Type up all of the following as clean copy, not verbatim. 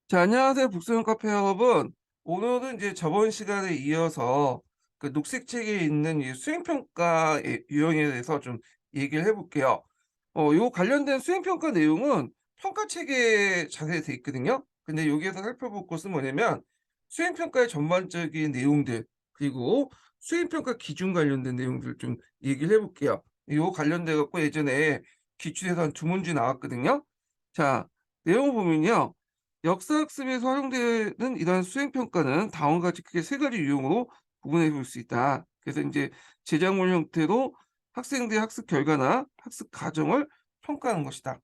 자, 안녕하세요. 북소형 카페 여러분. 오늘은 이제 저번 시간에 이어서 그 녹색책에 있는 이 수행평가의 유형에 대해서 좀 얘기를 해볼게요. 요 관련된 수행평가 내용은 평가책에 자세히 돼 있거든요. 근데 여기에서 살펴볼 것은 뭐냐면 수행평가의 전반적인 내용들, 그리고 수행평가 기준 관련된 내용들 좀 얘기를 해볼게요. 요 관련돼 갖고 예전에 기출에서 한 두 문제 나왔거든요. 자, 내용 보면요. 역사학습에서 활용되는 이러한 수행평가는 다음과 같이 크게 세 가지 유형으로 구분해 볼 수 있다. 그래서 이제 제작물 형태로 학생들의 학습 결과나 학습 과정을 평가하는 것이다.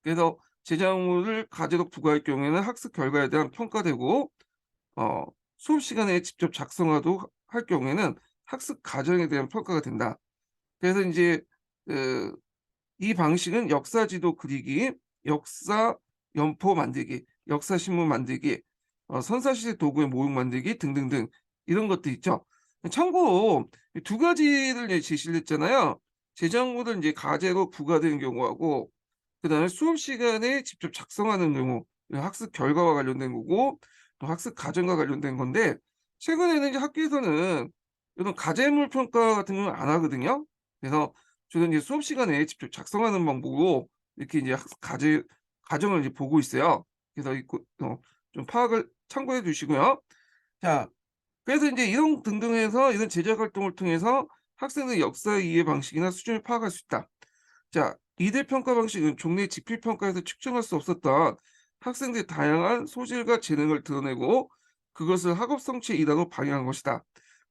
그래서 제작물을 과제로 부과할 경우에는 학습 결과에 대한 평가되고, 어, 수업 시간에 직접 작성하도록 할 경우에는 학습 과정에 대한 평가가 된다. 그래서 이제 그 이 방식은 역사지도 그리기, 역사 연포 만들기, 역사신문 만들기, 선사시대 도구의 모형 만들기 등등등 이런 것도 있죠. 참고로 이두 가지를 이제 제시를 했잖아요. 제작물을 이제 과제로 부과되는 경우하고, 그다음에 수업 시간에 직접 작성하는 경우, 학습 결과와 관련된 거고 또 학습 과정과 관련된 건데, 최근에는 이제 학교에서는 이런 과제물 평가 같은 건 안 하거든요. 그래서 저는 이제 수업 시간에 직접 작성하는 방법으로 이렇게 이제 학습 과정을 이제 보고 있어요. 그래서 좀 파악을 참고해 주시고요. 자, 그래서 인제 이런 등등해서 이런 제작 활동을 통해서 학생의 역사 이해 방식이나 수준을 파악할 수 있다. 자, 이들 평가 방식은 종래 지필 평가에서 측정할 수 없었던 학생들의 다양한 소질과 재능을 드러내고 그것을 학업 성취의 일환으로 방영한 것이다.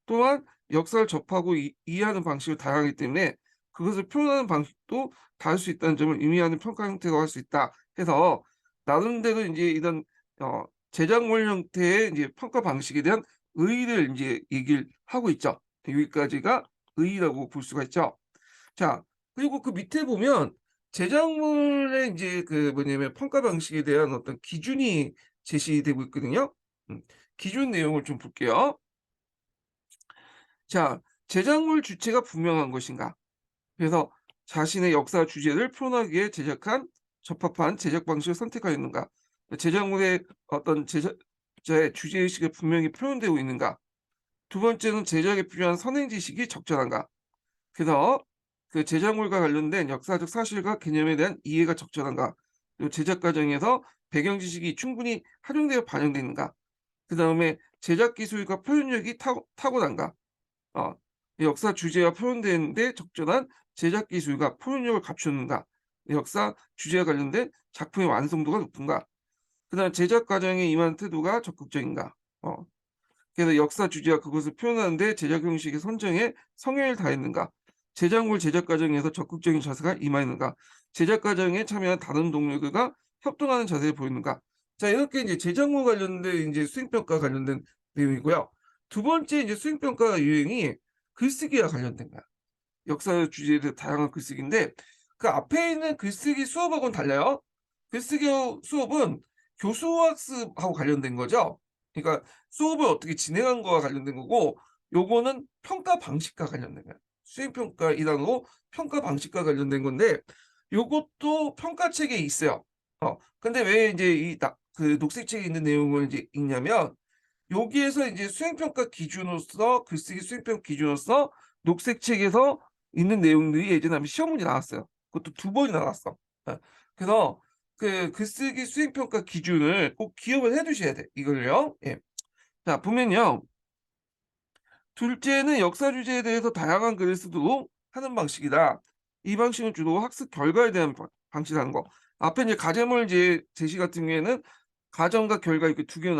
또한 역사를 접하고 이해하는 방식이 다양하기 때문에 그것을 표현하는 방식도 다를 수 있다는 점을 의미하는 평가 형태라고 할 수 있다. 해서 나름대로 인제 이런 어 제작물 형태의 인제 평가 방식에 대한 의의를 인제 얘기를 하고 있죠. 여기까지가 의의라고 볼 수가 있죠. 자, 그리고 그 밑에 보면 제작물의 인제 그 뭐냐면 평가 방식에 대한 어떤 기준이 제시되고 있거든요. 음. 기준 내용을 좀 볼게요. 자, 제작물 주체가 분명한 것인가? 그래서 자신의 역사 주제를 표현하기 위해 제작한 적합한 제작 방식을 선택하였는가? 제작물의 어떤 제작자의 주제의식이 분명히 표현되고 있는가? 두 번째는 제작에 필요한 선행 지식이 적절한가? 그래서 그 제작물과 관련된 역사적 사실과 개념에 대한 이해가 적절한가? 그리고 제작 과정에서 배경 지식이 충분히 활용되어 반영되어 있는가? 그다음에 제작 기술과 표현력이 타고난가? 어 역사 주제와 표현되는 데 적절한 제작 기술과 표현력을 갖추는가? 역사 주제와 관련된 작품의 완성도가 높은가? 그다음 제작 과정에 임하는 태도가 적극적인가? 어 그래서 역사 주제와 그것을 표현하는 데 제작 형식의 선정에 성의를 다했는가? 제작물 제작 과정에서 적극적인 자세가 임하였는가? 제작 과정에 참여한 다른 동료들과 협동하는 자세를 보이는가? 자, 이렇게 이제 제작물 관련된 이제 수행평가 관련된 내용이고요. 두 번째 이제 수행평가 유형이 글쓰기와 관련된 거야. 역사 주제에 대해 다양한 글쓰기인데 그 앞에 있는 글쓰기 수업하고는 달라요. 글쓰기 수업은 교수학습하고 관련된 거죠. 그러니까 수업을 어떻게 진행한 거와 관련된 거고, 요거는 평가 방식과 관련된 거야. 수행평가 일환으로 평가 방식과 관련된 건데 요것도 평가책에 있어요. 근데 왜 이제 그 녹색책에 있는 내용을 이제 읽냐면, 여기에서 이제 수행평가 기준으로서 글쓰기 수행평가 기준으로서 녹색책에서 있는 내용들이 예전에 한번 시험 문제 나왔어요. 그것도 두 번이나 나왔어. 예. 그래서 그 글쓰기 수행평가 기준을 꼭 기억을 해 두셔야 돼, 이걸요. 예. 자, 보면요. 둘째는 역사 주제에 대해서 다양한 글을 쓰도록 하는 방식이다. 이 방식은 주로 학습 결과에 대한 방식이라는 거. 앞에 이제 과제물 이제 제시 같은 경우에는 과정과 결과 이렇게 두 개로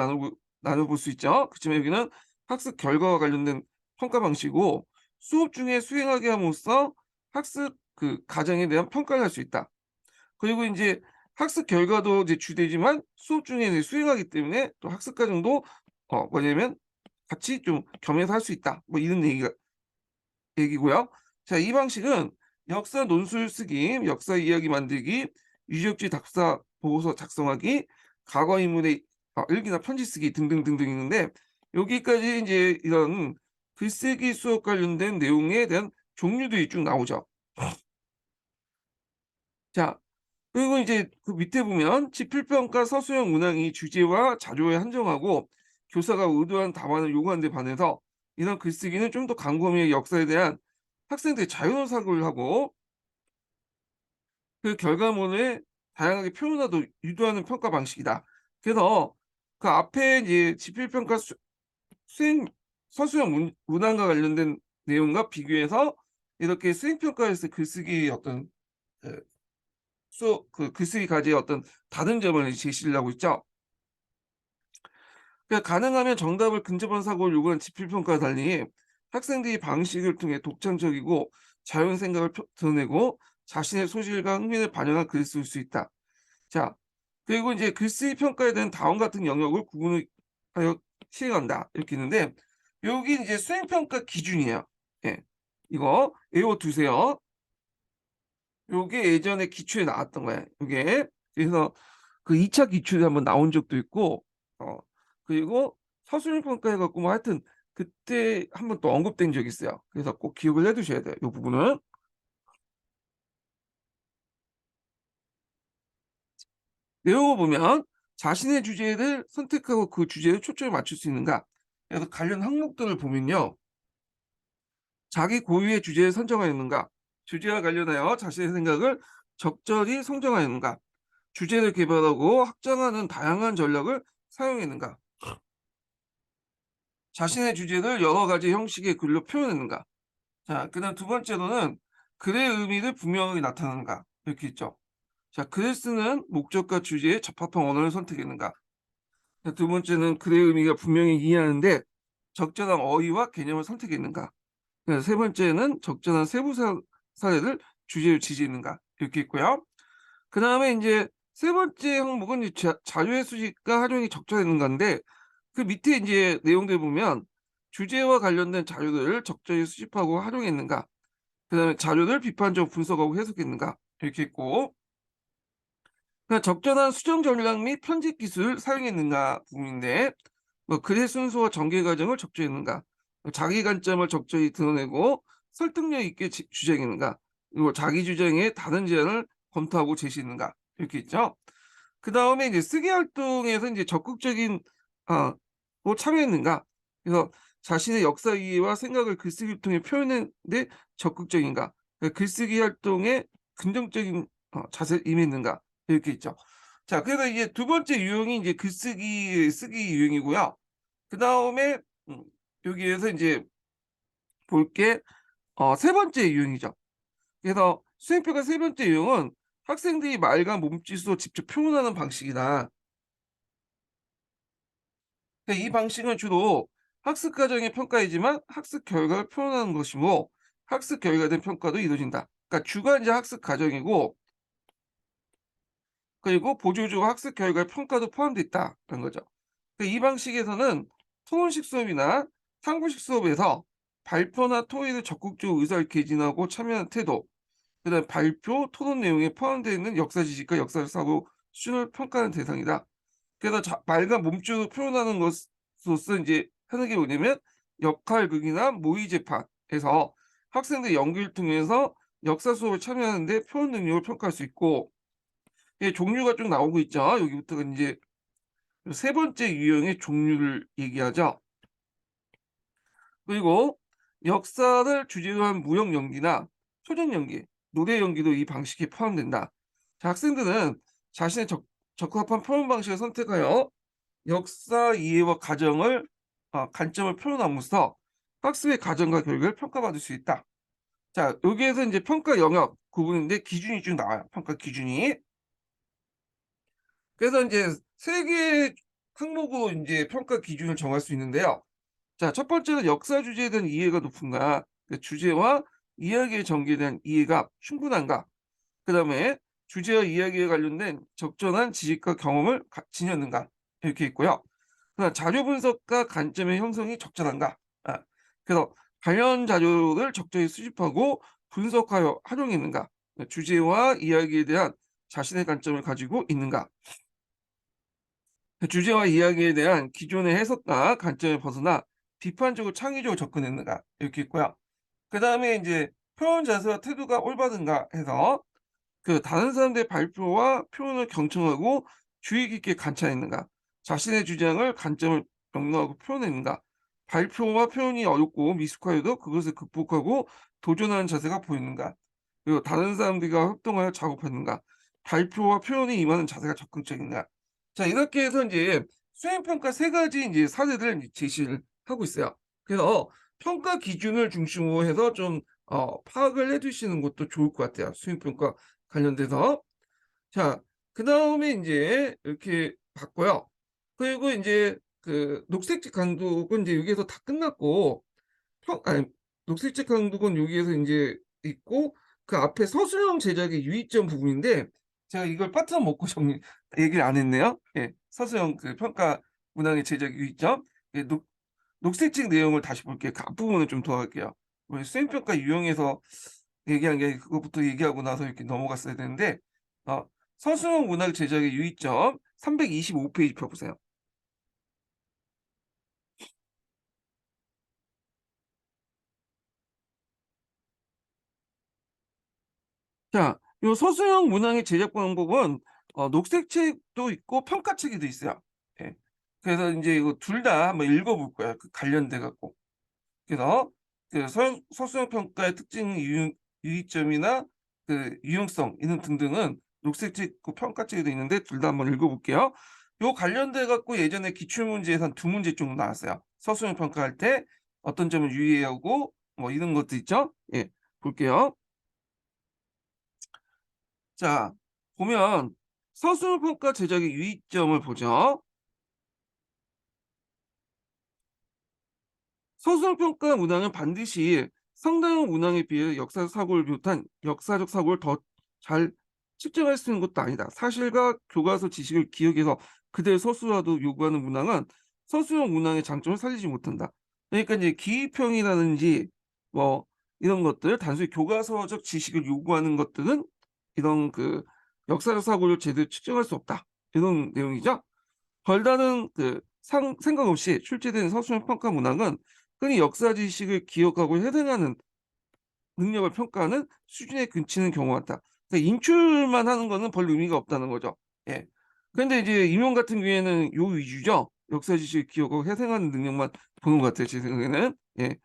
나눠볼 수 있죠. 그치만 여기는 학습 결과와 관련된 평가 방식이고, 수업 중에 수행하게 함으로써 학습 그 과정에 대한 평가를 할 수 있다. 그리고 인제 학습 결과도 이제 주되지만 수업 중에 이제 수행하기 때문에 또 학습 과정도 뭐냐면 같이 좀 겸해서 할 수 있다. 뭐 이런 얘기고요. 자, 이 방식은 역사 논술 쓰기, 역사 이야기 만들기, 유적지 답사 보고서 작성하기, 과거 인물의 일기나 편지 쓰기 등등등등 있는데, 여기까지 인제 이런 글쓰기 수업 관련된 내용에 대한 종류들이 쭉 나오죠. 자, 그리고 이제 그 밑에 보면 지필평가 서술형 문항이 주제와 자료에 한정하고 교사가 의도한 답안을 요구하는 데 반해서 이런 글쓰기는 좀 더 광범위의 역사에 대한 학생들의 자유로운 사고를 하고 그 결과물을 다양하게 표현하도 유도하는 평가 방식이다. 그래서 그 앞에 이제 지필평가 수행 서술형 문항과 관련된 내용과 비교해서 이렇게 수행평가에서 글쓰기의 어떤 그 글쓰기 과제의 어떤 다른 점을 제시를 하고 있죠. 그러니까 가능하면 정답을 근접한 사고를 요구하는 지필평가와 달리 학생들이 방식을 통해 독창적이고 자유로운 생각을 드러내고 자신의 소질과 흥미를 반영한 글을 쓸 수 있다. 자, 그리고 이제 글쓰기 평가에 대한 다음 같은 영역을 구분하여 시행한다. 이렇게 있는데 여기 이제 수행평가 기준이에요. 예. 이거 외워두세요. 요게 예전에 기출에 나왔던 거예요. 요게. 그래서 그 2차 기출에 한번 나온 적도 있고 어 그리고 서술형 평가해 갖고 뭐 하여튼 그때 한번 또 언급된 적이 있어요. 그래서 꼭 기억을 해 두셔야 돼요, 요 부분은. 외워 보면 자신의 주제를 선택하고 그 주제에 초점을 맞출 수 있는가. 그래서 관련 항목들을 보면요. 자기 고유의 주제를 선정하였는가. 주제와 관련하여 자신의 생각을 적절히 성정하였는가. 주제를 개발하고 확장하는 다양한 전략을 사용했는가. 자신의 주제를 여러 가지 형식의 글로 표현했는가. 자, 그다음 두 번째로는 글의 의미를 분명하게 나타내는가. 이렇게 있죠. 자, 글을 쓰는 목적과 주제에 적합한 언어를 선택했는가. 자, 두 번째는 글의 의미가 분명히 이해하는데 적절한 어휘와 개념을 선택했는가. 세 번째는 적절한 세부 사례를 주제로 지지했는가. 이렇게 있고요. 그다음에 인제 세 번째 항목은 이제 자료의 수집과 활용이 적절했는가인데 그 밑에 인제 내용들 보면 주제와 관련된 자료들을 적절히 수집하고 활용했는가, 그다음에 자료를 비판적으로 분석하고 해석했는가 이렇게 있고, 그다음 적절한 수정 전략 및 편집 기술을 사용했는가 부분인데 뭐 글의 순서와 전개 과정을 적절히 했는가, 자기 관점을 적절히 드러내고 설득력 있게 주장했는가, 그리고 자기 주장에 다른 제안을 검토하고 제시했는가 이렇게 있죠. 그다음에 이제 쓰기 활동에서 인제 적극적인 뭐 참여했는가. 그래서 자신의 역사 이해와 생각을 글쓰기를 통해 표현하는 데 적극적인가. 글쓰기 활동에 긍정적인 자세를 임했는가. 이렇게 있죠. 자, 그래서 이제 두 번째 유형이 이제 쓰기 유형이고요. 그다음에 음 여기에서 인제 볼 게 세 번째 유형이죠. 그래서 수행평가 세 번째 유형은 학생들이 말과 몸짓으로 직접 표현하는 방식이다. 이 방식은 주로 학습 과정의 평가이지만 학습 결과를 표현하는 것이고 학습 결과에 대한 평가도 이루어진다. 그러니까 주가 이제 학습 과정이고 그리고 보조적 학습 결과의 평가도 포함되어 있다는 거죠. 이 방식에서는 토론식 수업이나 탐구식 수업에서 발표나 토의를 적극적으로 의사를 개진하고 참여하는 태도, 그다음에 발표, 토론 내용에 포함되어 있는 역사 지식과 역사 사고 수준을 평가하는 대상이다. 그래서 말과 몸짓으로 표현하는 것으로서 인제 하는 게 뭐냐면 역할극이나 모의 재판에서 학생들이 연기를 통해서 역사 수업에 참여하는 데 표현 능력을 평가할 수 있고, 예 종류가 쭉 나오고 있죠. 여기부터가 인제 세 번째 유형의 종류를 얘기하죠. 그리고 역사를 주제로 한 무역 연기나 소년 연기, 노래 연기도 이 방식에 포함된다. 자, 학생들은 자신의 적합한 표현 방식을 선택하여 역사 이해와 가정을 관점을 표현함으로써 학습의 과정과 결과를 평가받을 수 있다. 자, 여기에서 인제 평가 영역 구분인데 기준이 쭉 나와요, 평가 기준이. 그래서 인제 세 개의 항목으로 인제 평가 기준을 정할 수 있는데요. 자, 첫 번째는 역사 주제에 대한 이해가 높은가. 그 주제와 이야기의 전개에 대한 이해가 충분한가. 그다음에 주제와 이야기에 관련된 적절한 지식과 경험을 지녔는가. 이렇게 있고요. 그다음 자료 분석과 관점의 형성이 적절한가. 그래서 관련 자료를 적절히 수집하고 분석하여 활용했는가. 주제와 이야기에 대한 자신의 관점을 가지고 있는가. 주제와 이야기에 대한 기존의 해석과 관점을 벗어나 비판적으로 창의적으로 접근했는가 이렇게 있고요. 그다음에 인제 표현 자세와 태도가 올바른가 해서 다른 사람들의 발표와 표현을 경청하고 주의 깊게 관찰했는가? 자신의 주장을 관점을 명료하고 표현했는가? 발표와 표현이 어렵고 미숙하여도 그것을 극복하고 도전하는 자세가 보이는가? 그리고 다른 사람들과 협동하여 작업했는가? 발표와 표현에 임하는 자세가 적극적인가? 자, 이렇게 해서 이제 수행평가 세 가지 이제 사례들을 이제 제시를 하고 있어요. 그래서 평가 기준을 중심으로 해서 좀 파악을 해 두시는 것도 좋을 것 같아요, 수행평가 관련돼서. 자, 그다음에 인제 이렇게 봤고요. 그리고 인제 녹색지 강독은 인제 여기에서 다 끝났고 아니, 녹색지 강독은 여기에서 인제 있고 그 앞에 서술형 제작의 유의점 부분인데 제가 이걸 파트너 먹고 정리 얘기를 안 했네요. 예. 서술형 평가 문항의 제작 유의점. 예, 녹색책 내용을 다시 볼게요. 그 앞부분을 좀 더 할게요. 우리 수행평가 유형에서 얘기한 게 그것부터 얘기하고 나서 이렇게 넘어갔어야 되는데 어 서술형 문학 제작의 유의점 325 페이지 펴 보세요. 자, 요 서술형 문항의 제작 방법은 녹색책도 있고 평가책에도 있어요. 예. 그래서 인제 이거 둘 다 한번 읽어 볼 거예요, 관련돼 갖고. 그래서 서술형 평가의 특징, 유의점이나 유용성 이런 등등은 녹색책 평가책에도 있는데 둘 다 한번 읽어 볼게요. 요 관련돼 갖고 예전에 기출문제에서 한 두 문제 정도 나왔어요. 서술형 평가할 때 어떤 점을 유의해야 하고 뭐 이런 것도 있죠. 예. 볼게요. 자, 보면 서술형 평가 제작의 유의점을 보죠. 서술평가 문항은 반드시 상대형 문항에 비해 역사적 사고를 비롯한 역사적 사고를 더 잘 측정할 수 있는 것도 아니다. 사실과 교과서 지식을 기억해서 그대로 서술화도 요구하는 문항은 서술형 문항의 장점을 살리지 못한다. 그러니까 이제 기입형이라든지 뭐 이런 것들 단순히 교과서적 지식을 요구하는 것들은 이런 역사적 사고를 제대로 측정할 수 없다. 이런 내용이죠. 별다른 생각 없이 출제된 서술형 평가 문항은 흔히 역사 지식을 기억하고 해석하는 능력을 평가하는 수준에 그치는 경우가 많다. 그러니까 인출만 하는 거는 별 의미가 없다는 거죠. 예. 근데 이제 임용 같은 경우에는 요 위주죠. 역사 지식을 기억하고 해석하는 능력만 보는 것 같아요, 제 생각에는. 예.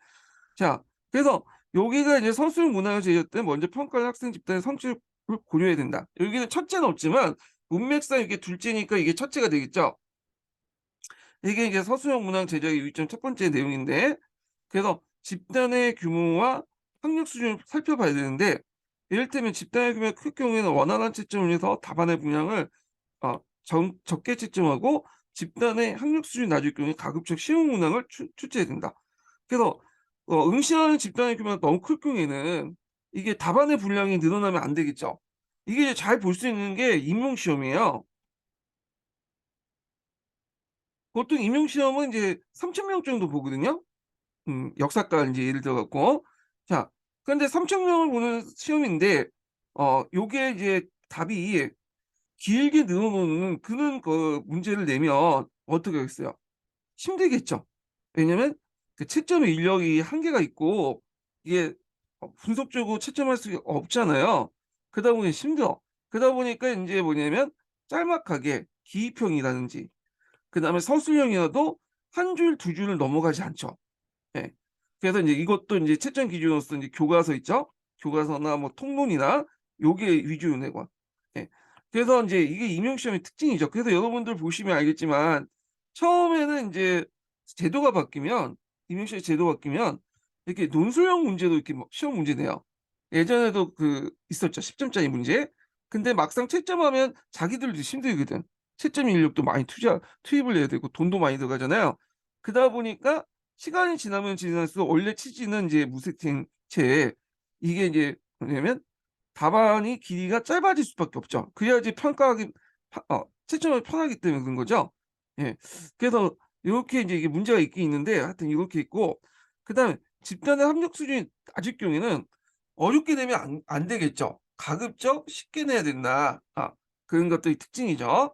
자, 그래서 여기가 이제 서술 문항을 제시할 때 먼저 평가할 학생 집단의 성취를 고려해야 된다. 여기는 첫째는 없지만 문맥상 이게 둘째니까 이게 첫째가 되겠죠. 이게 이제 서술형 문항 제작의 유의점 첫 번째 내용인데 그래서 집단의 규모와 학력 수준을 살펴봐야 되는데 이를테면 집단의 규모가 클 경우에는 원활한 채점을 위해서 답안의 분량을 적게 채점하고 집단의 학력 수준이 낮을 경우에 가급적 쉬운 문항을 출제해야 된다. 그래서 응시하는 집단의 규모가 너무 클 경우에는 이게 답안의 분량이 늘어나면 안 되겠죠. 이게 잘 볼 수 있는 게 임용 시험이에요. 보통 임용 시험은 이제 3천 명 정도 보거든요. 역사과 인제 예를 들어 갖고. 자, 그런데 3천 명을 보는 시험인데 요게 이제 답이 길게 늘어놓는 그런 문제를 내면 어떻게 하겠어요? 힘들겠죠. 왜냐면 채점의 인력이 한계가 있고 이게 분석적으로 채점할 수가 없잖아요. 그러다 보니 힘들어. 그러다 보니까 인제 뭐냐면 짤막하게 기입형이라든지 그다음에 서술형이어도 한 줄 두 줄을 넘어가지 않죠. 예. 그래서 인제 이것도 인제 채점 기준으로서 인제 교과서 있죠? 교과서나 뭐 통론이나 요게 위주로 내고 예. 그래서 인제 이게 임용 시험의 특징이죠. 그래서 여러분들 보시면 알겠지만 처음에는 인제 제도가 바뀌면 임용 시험 제도가 바뀌면 이렇게 논술형 문제도 이렇게 뭐 시험 문제 내요. 예전에도 있었죠. 10 점짜리 문제. 근데 막상 채점하면 자기들도 힘들거든. 채점 인력도 많이 투입을 해야 되고 돈도 많이 들어가잖아요. 그러다 보니까 시간이 지나면 지날수록 원래 취지는 이제 무색행체에 이게 이제 뭐냐면 답안이 길이가 짧아질 수밖에 없죠. 그래야지 평가하기 채점하기 편하기 때문에 그런 거죠. 예. 그래서 요렇게 인제 이게 문제가 있긴 있는데 하여튼 요렇게 있고 그다음에 집단의 합력 수준이 낮을 경우에는 어렵게 내면 안 되겠죠. 가급적 쉽게 내야 된다. 그런 것들이 특징이죠.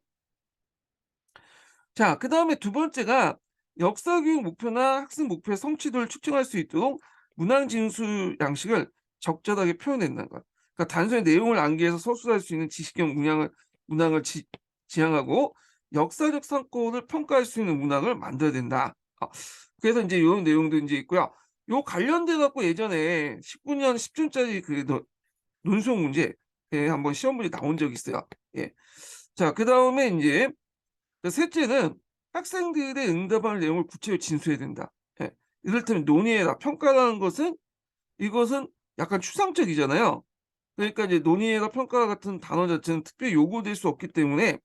자, 그다음에 두 번째가 역사 교육 목표나 학습 목표의 성취도를 측정할 수 있도록 문항 진술 양식을 적절하게 표현한다는 것. 그러니까 단순히 내용을 암기해서 서술할 수 있는 지식형 문항을 지향하고 역사적 상권을 평가할 수 있는 문항을 만들어야 된다. 그래서 인제 요런 내용도 인제 있고요. 요 관련돼 갖고 예전에 19년 10점짜리 그 논술 문제 한번 시험 문제 나온 적이 있어요. 예. 자, 그다음에 인제 셋째는 학생들의 응답할 내용을 구체적으로 진술해야 된다. 예. 이를테면 논의해라. 평가라는 것은 이것은 약간 추상적이잖아요. 그러니까 이제 논의해라, 평가 같은 단어 자체는 특별히 요구될 수 없기 때문에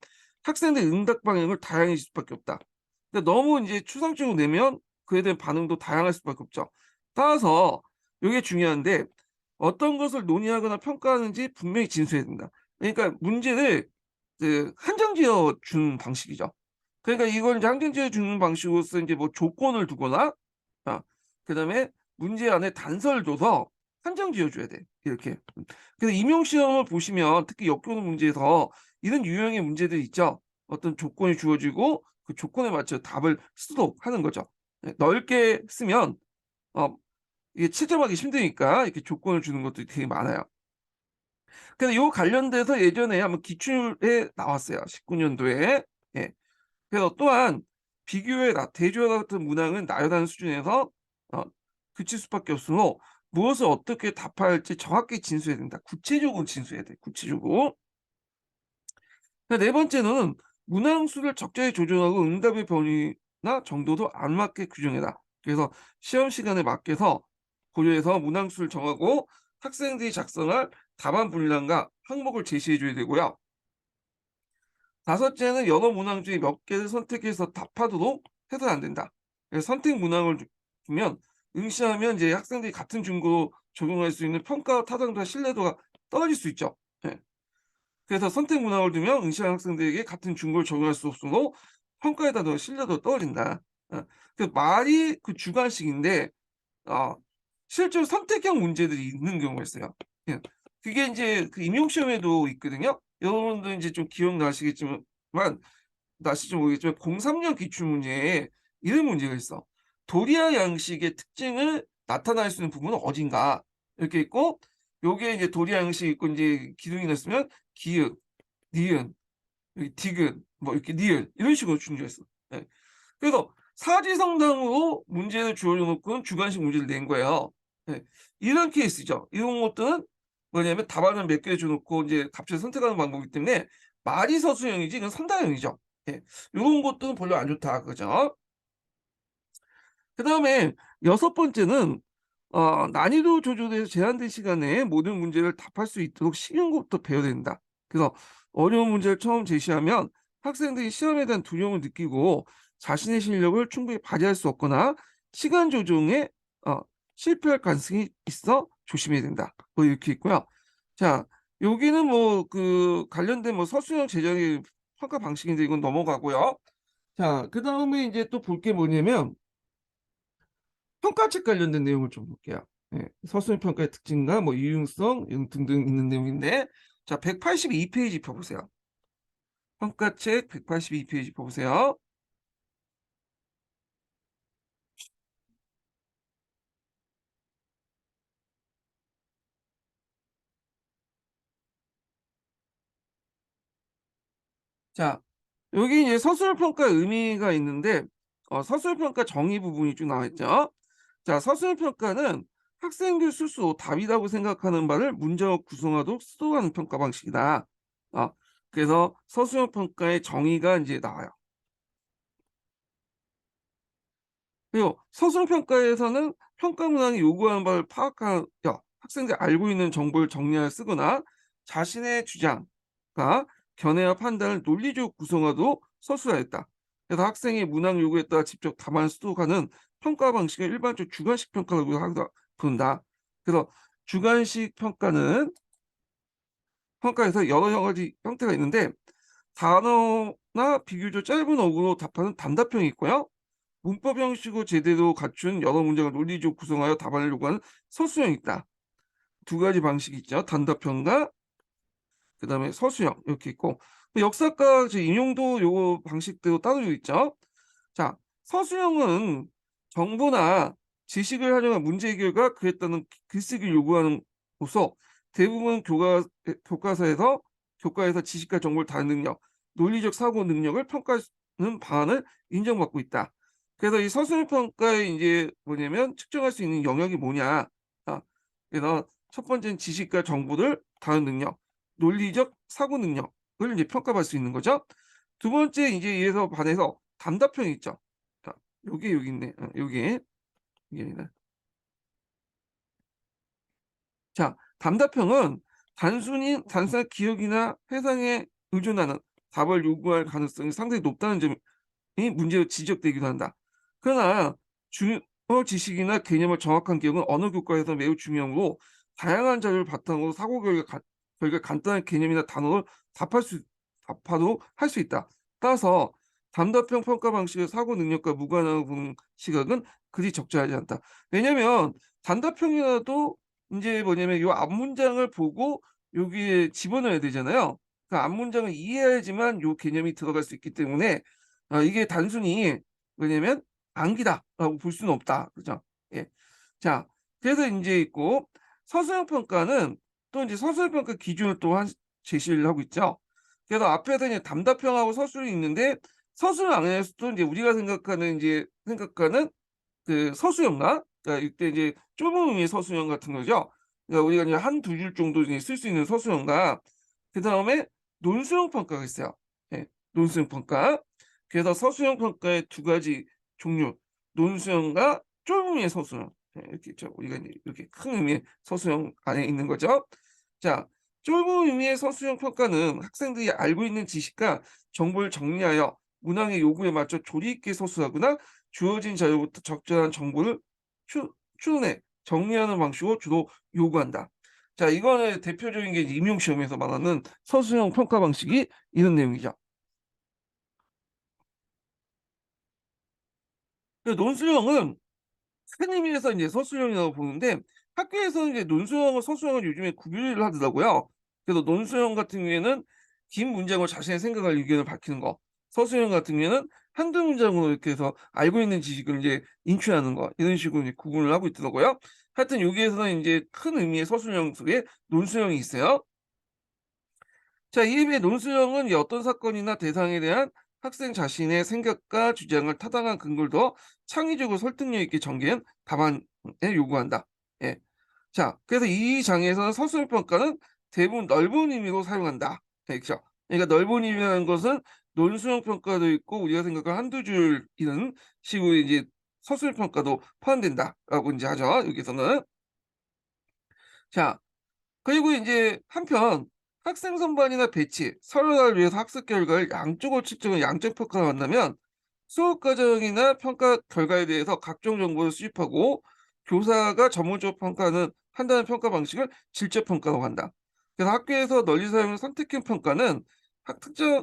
학생들의 응답 방향을 다양해질 수밖에 없다. 근데 너무 인제 추상적으로 내면 그에 대한 반응도 다양할 수밖에 없죠. 따라서 요게 중요한데 어떤 것을 논의하거나 평가하는지 분명히 진술해야 된다. 그러니까 문제를 한정 지어 주는 방식이죠. 그러니까 이걸 인제 한정 지어 주는 방식으로서 인제 뭐 조건을 두거나 아 그다음에 문제 안에 단서를 줘서 한정 지어 줘야 돼, 이렇게. 그래서 임용 시험을 보시면 특히 역교훈 문제에서 이런 유형의 문제들이 있죠. 어떤 조건이 주어지고 그 조건에 맞춰 답을 쓰도록 하는 거죠. 예, 넓게 쓰면 어 이게 채점하기 힘드니까 이렇게 조건을 주는 것들이 되게 많아요. 근데 요 관련돼서 예전에 한번 기출에 나왔어요. 19 년도에. 예. 그래서 또한 비교해라, 대조해라 같은 문항은 나열하는 수준에서 어 그칠 수밖에 없으므로 무엇을 어떻게 답해야 할지 정확히 진술해야 된다. 구체적으로 진술해야 돼, 구체적으로. 네 번째는 문항수를 적절히 조정하고 응답의 범위나 정도도 알맞게 규정해라. 그래서 시험 시간에 맞게서 고려해서 문항수를 정하고 학생들이 작성할 답안 분량과 항목을 제시해 줘야 되고요. 다섯째는 여러 문항 중에 몇 개를 선택해서 답하도록 해서는 안 된다. 그래서 선택 문항을 주면 응시하면 이제 학생들이 같은 중고로 적용할 수 있는 평가 타당도와 신뢰도가 떨어질 수 있죠. 예. 그래서 선택 문항을 두면 응시하는 학생들에게 같은 중고를 적용할 수 없으므로 평가에 따른 신뢰도가 떨어진다. 그 말이 그 주관식인데 어 실제로 선택형 문제들이 있는 경우가 있어요. 예. 그게 인제 그 임용 시험에도 있거든요. 여러분도 인제 좀 기억나시겠지만 나실지 모르겠지만 03년 기출 문제에 이런 문제가 있어. 도리어 양식의 특징을 나타낼 수 있는 부분은 어딘가 이렇게 있고 요게 이제 도리어 양식이 있고 인제 기둥이 났으면 기읍, 니은, 여기 디귿 뭐 이렇게 니을 이런 식으로 준비했어. 예. 그래서 사지성당으로 문제를 주어져 놓고는 주관식 문제를 낸 거예요. 예. 이런 케이스죠. 이런 것들은 뭐냐면 답안을 몇 개 줘 놓고 인제 갑자기 선택하는 방법이기 때문에 말이 서술형이지 이건 선다형이죠. 예. 요런 것들은 별로 안 좋다 그거죠. 그다음에 여섯 번째는 난이도 조절에서 제한된 시간 내에 모든 문제를 답할 수 있도록 쉬운 것부터 배워야 된다. 그래서 어려운 문제를 처음 제시하면 학생들이 시험에 대한 두려움을 느끼고 자신의 실력을 충분히 발휘할 수 없거나 시간 조정에 어 실패할 가능성이 있어 조심해야 된다. 뭐 이렇게 있고요. 자, 여기는 뭐 그 관련된 뭐 서술형 제작의 평가 방식인데 이건 넘어가고요. 자, 그다음에 이제 또 볼 게 뭐냐면 평가책 관련된 내용을 좀 볼게요. 예. 서술형 평가의 특징과 뭐 유용성 등등 있는 내용인데 자, 182 페이지 펴 보세요. 평가책 182 페이지 펴 보세요. 자, 여기 이제 서술 평가 의미가 있는데 서술 평가 정의 부분이 쭉 나와 있죠. 자, 서술 평가는 학생들 스스로 답이라고 생각하는 바를 문제로 구성하도록 수도하는 평가 방식이다. 어 그래서 서술형 평가의 정의가 이제 나와요. 그리고 서술 평가에서는 평가 문항이 요구하는 바를 파악하여 학생들이 알고 있는 정보를 정리하여 쓰거나 자신의 주장과 견해와 판단을 논리적으로 구성하도록 서술하였다. 그래서 학생이 문항 요구에 따라 직접 답안을 수록하는 평가 방식을 일반적 주관식 평가라고 부른다. 그래서 주관식 평가는 평가에서 여러 가지 형태가 있는데 단어나 비교적 짧은 어구로 답하는 단답형이 있고요. 문법 형식을 제대로 갖춘 여러 문장을 논리적으로 구성하여 답안을 요구하는 서술형이 있다. 두 가지 방식이 있죠. 단답형과 그다음에 서술형 이렇게 있고 역사과 인용도 요 방식대로 따로 있죠. 자, 서술형은 정보나 지식을 활용한 문제 해결과 그에 따른 글쓰기를 요구하는 로서 대부분 교과서에서 지식과 정보를 다루는 능력, 논리적 사고 능력을 평가하는 방안을 인정받고 있다. 그래서 이 서술 평가에 이제 뭐냐면 측정할 수 있는 영역이 뭐냐. 아, 그래서 첫 번째는 지식과 정보를 다루는 능력, 논리적 사고 능력을 이제 평가받을 수 있는 거죠. 두 번째 이제 이에서 반해서 답답형이 있죠. 자, 요게 여기 있네. 이게 자, 답답형은 단순한 기억이나 회상에 의존하는 답을 요구할 가능성이 상당히 높다는 점이 문제로 지적되기도 한다. 그러나 중요 지식이나 개념을 정확한 기억은 언어 교과에서 매우 중요하고 다양한 자료를 바탕으로 결과 간단한 개념이나 단어를 답할 수 답하도록 할 수 있다. 따라서 답답형 평가 방식의 사고 능력과 무관하다고 보는 시각은 그리 적절하지 않다. 왜냐면 단답형이라도 인제 뭐냐면 요 앞문장을 보고 여기에 집어넣어야 되잖아요. 그 앞문장을 이해해야지만 요 개념이 들어갈 수 있기 때문에 이게 단순히 뭐냐면 암기다라고 볼 수는 없다. 그죠? 예. 자, 그래서 인제 있고 서술형 평가는 또 인제 서술형 평가 기준을 또 제시를 하고 있죠. 그래서 앞에서 이제 답답형하고 서술이 있는데 서술 안에서도 인제 우리가 생각하는 그 서술형과 그러니까 이때 이제 좁은 의미의 서술형 같은 거죠. 그러니까 우리가 이제 한 두 줄 정도 이제 쓸 수 있는 서술형과 그다음에 논술형 평가가 있어요. 예. 논술형 평가. 그래서 서술형 평가의 두 가지 종류, 논술형과 좁은 의미의 서술형. 예, 이렇게 있죠. 우리가 이제 이렇게 큰 의미의 서술형 안에 있는 거죠. 자, 좁은 의미의 서술형 평가는 학생들이 알고 있는 지식과 정보를 정리하여 문항의 요구에 맞춰 조리 있게 서술하거나 주어진 자료부터 적절한 정보를 추론해 정리하는 방식으로 주로 요구한다. 자, 이거는 대표적인 게 이제 임용 시험에서 말하는 서술형 평가 방식이 이런 내용이죠. 그 논술형은 큰 의미에서 이제 서술형이라고 보는데 학교에서는 이제 논술형과 서술형을 요즘에 구별을 하더라고요. 그래서 논술형 같은 경우에는 긴 문장으로 자신의 생각을 의견을 밝히는 거. 서술형 같은 경우에는 한두 문장으로 이렇게 해서 알고 있는 지식을 이제 인출하는 거. 이런 식으로 이제 구분을 하고 있더라고요. 하여튼 여기에서는 이제 큰 의미의 서술형 속에 논술형이 있어요. 자, 이에 비해 논술형은 이 어떤 사건이나 대상에 대한 학생 자신의 생각과 주장을 타당한 근거를 더 창의적으로 설득력 있게 전개한 답안에 요구한다. 예. 자, 그래서 이 장에서는 서술 평가는 대부분 넓은 의미로 사용한다. 네, 그죠? 그러니까 넓은 의미라는 것은 논술형 평가도 있고 우리가 생각하는 한두 줄 이런 식으로 이제 서술 평가도 포함된다라고 이제 하죠. 여기서는. 자, 그리고 인제 한편 학생 선발이나 배치, 서열화를 위해서 학습 결과를 양쪽으로 측정한 양적 평가가 만나면 수업 과정이나 평가 결과에 대해서 각종 정보를 수집하고 교사가 전문적으로 판단하는 평가 방식을 질적 평가라고 한다. 그래서 학교에서 널리 사용하는 선택형 평가는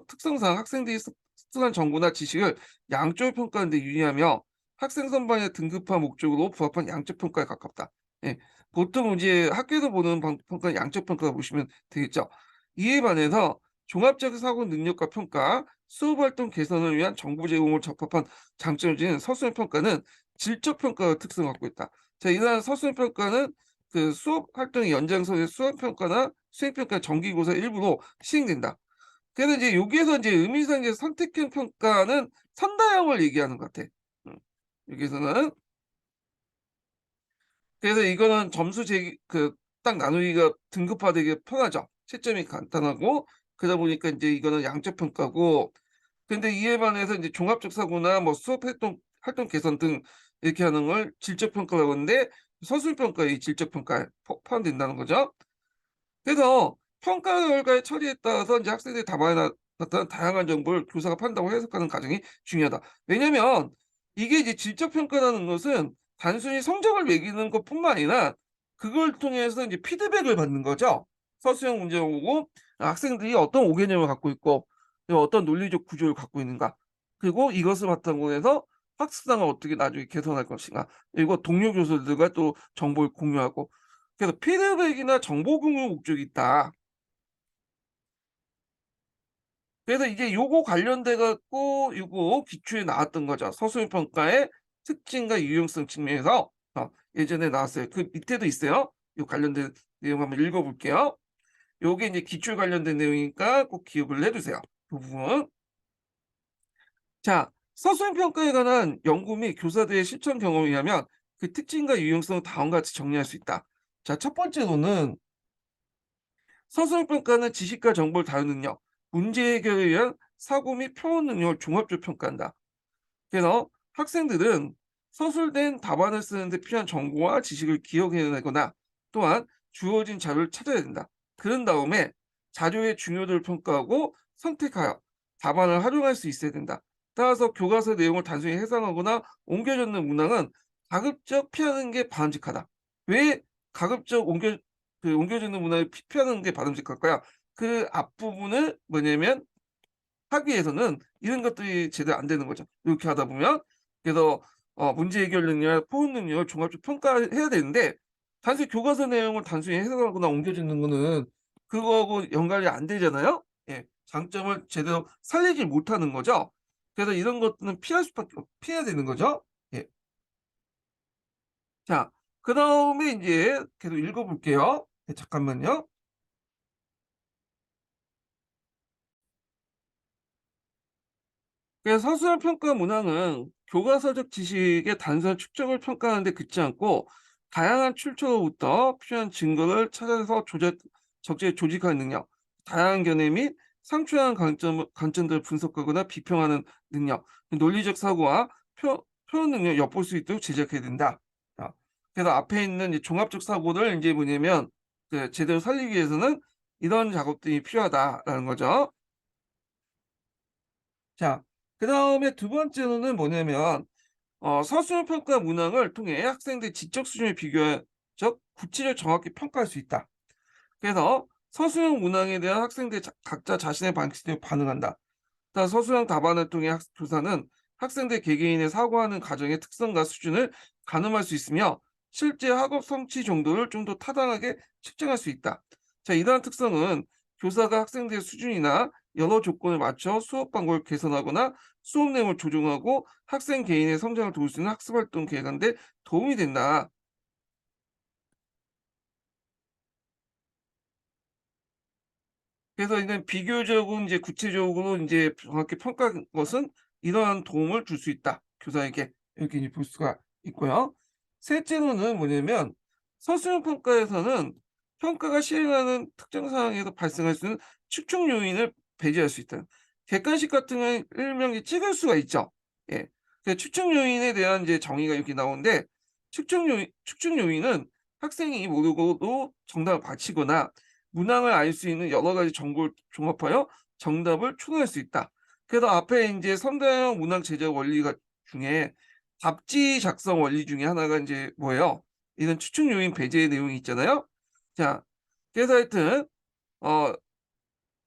특성상 학생들이 습득한 정보나 지식을 양적으로 평가하는 데 유리하며 학생 선발이나 등급화 목적으로 부합한 양적 평가에 가깝다. 예. 보통 이제 학교에서 보는 평가는 양적 평가라고 보시면 되겠죠. 이에 반해서 종합적 사고 능력과 평가, 수업 활동 개선을 위한 정보 제공을 적합한 장점을 지닌 서술형 평가는 질적 평가의 특성을 갖고 있다. 자, 이러한 서술형 평가는 그 수업 활동의 연장선의 수학 평가나 수행 평가 정기고사 일부로 시행된다. 그래서 이제 여기에서 이제 의미상 이제 선택형 평가는 선다형을 얘기하는 것 같아. 음. 여기에서는 그래서 이거는 점수 딱 나누기가 등급화되기 편하죠. 채점이 간단하고 그러다 보니까 인제 이거는 양적 평가고 근데 이에 반해서 인제 종합적 사고나 뭐 수업 활동 개선 등 이렇게 하는 걸 질적 평가라고 하는데 서술 평가에 이 질적 평가에 포함된다는 거죠. 그래서 평가 결과의 처리에 따라서 인제 학생들이 답안에 나타난 다양한 정보를 교사가 판단하고 해석하는 과정이 중요하다. 왜냐면 이게 이제 질적 평가라는 것은 단순히 성적을 매기는 것뿐만 아니라 그걸 통해서 인제 피드백을 받는 거죠. 서술형 문제가 오고 학생들이 어떤 오개념을 갖고 있고 그리고 어떤 논리적 구조를 갖고 있는가. 그리고 이것을 바탕으로 해서 학습상을 어떻게 나중에 개선할 것인가. 그리고 동료 교수들과 또 정보를 공유하고 그래서 피드백이나 정보 공유 목적이 있다. 그래서 이제 요거 관련돼 갖고 요거 기초에 나왔던 거죠. 서술 평가의 특징과 유용성 측면에서 예전에 나왔어요. 그 밑에도 있어요. 요 관련된 내용 한번 읽어볼게요. 요게 이제 기출 관련된 내용이니까 꼭 기억을 해두세요. 그 부분. 자, 서술형 평가에 관한 연구 및 교사들의 실천 경험에 의하면 그 특징과 유용성을 다음과 같이 정리할 수 있다. 자, 첫 번째로는 서술형 평가는 지식과 정보를 다루는 능력, 문제 해결에 의한 사고 및 표현 능력을 종합적으로 평가한다. 그래서 학생들은 서술된 답안을 쓰는데 필요한 정보와 지식을 기억해내거나 또한 주어진 자료를 찾아야 된다. 그런 다음에 자료의 중요도를 평가하고 선택하여 답안을 활용할 수 있어야 된다. 따라서 교과서 내용을 단순히 해석하거나 옮겨 적는 문항은 가급적 피하는 게 바람직하다. 왜 가급적 옮겨 적는 문항을 피하는 게 바람직할까요? 그 앞부분을 뭐냐면 하기 위해서는 이런 것들이 제대로 안 되는 거죠. 이렇게 하다 보면. 그래서 문제 해결 능력, 포용 능력을 종합적으로 평가해야 되는데 단순히 교과서 내용을 단순히 해석하거나 옮겨 주는 거는 그거하고 연관이 안 되잖아요. 예. 장점을 제대로 살리지 못하는 거죠. 그래서 이런 것들은 피해야 되는 거죠. 예. 자, 그다음에 인제 계속 읽어 볼게요. 네, 잠깐만요. 그래서 서술형 평가 문항은 교과서적 지식의 단순한 축적을 평가하는 데 그치지 않고 다양한 출처로부터 필요한 증거를 찾아서 적재에 조직하는 능력, 다양한 견해 및 상충한 관점들을 분석하거나 비평하는 능력, 논리적 사고와 표현 능력을 엿볼 수 있도록 제작해야 된다. 자, 그래서 앞에 있는 이 종합적 사고를 이제 뭐냐면 제대로 살리기 위해서는 이런 작업들이 필요하다라는 거죠. 자, 그다음에 두 번째로는 뭐냐면 서술 평가 문항을 통해 학생들 지적 수준을 비교적 구체적 정확히 평가할 수 있다. 그래서 서술형 문항에 대한 학생들 각자 자신의 방식대로 반응한다. 따라 서술형 답안을 통해 교사는 학생들 개개인의 사고하는 과정의 특성과 수준을 가늠할 수 있으며 실제 학업 성취 정도를 좀 더 타당하게 측정할 수 있다. 자, 이러한 특성은 교사가 학생들의 수준이나 여러 조건을 맞춰 수업 방법을 개선하거나 수업 내용을 조정하고 학생 개인의 성장을 도울 수 있는 학습 활동 계획하는 데 도움이 된다. 그래서 이제 비교적으로 이제 구체적으로 인제 정확히 평가한 것은 이러한 도움을 줄 수 있다, 교사에게. 이렇게 이제 볼 수가 있고요. 셋째로는 뭐냐면 서술형 평가에서는 평가가 시행하는 특정 상황에서 발생할 수 있는 측정 요인을 배제할 수 있다. 객관식 같은 경우에 일명 이 찍을 수가 있죠. 예. 그 측정 요인에 대한 이제 정의가 이렇게 나오는데 측정 요인은 학생이 모르고도 정답을 맞히거나 문항을 알 수 있는 여러 가지 정보를 종합하여 정답을 추론할 수 있다. 그래서 앞에 인제 선다형 문항 제작 원리가 중에 답지 작성 원리 중에 하나가 인제 뭐예요? 이런 추측 요인 배제의 내용이 있잖아요. 자, 그래서 하여튼 어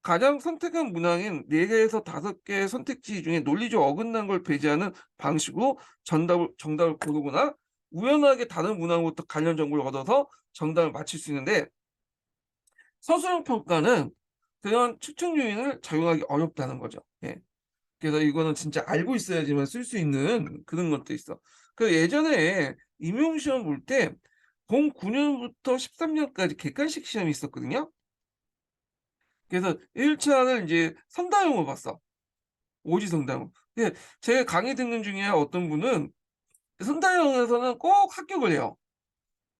가장 선택한 문항인 4 개에서 5 개의 선택지 중에 논리적 어긋난 걸 배제하는 방식으로 정답을 고르거나 우연하게 다른 문항부터 관련 정보를 얻어서 정답을 맞힐 수 있는데 서술형 평가는 그런 추측 요인을 적용하기 어렵다는 거죠. 예. 그래서 이거는 진짜 알고 있어야지만 쓸 수 있는 그런 것도 있어. 그 예전에 임용시험 볼 때 09년부터 13년까지 객관식 시험이 있었거든요. 그래서 1 차를 인제 선다형으로 봤어. 오지선다형. 근데 제 강의 듣는 중에 어떤 분은 선다형에서는 꼭 합격을 해요.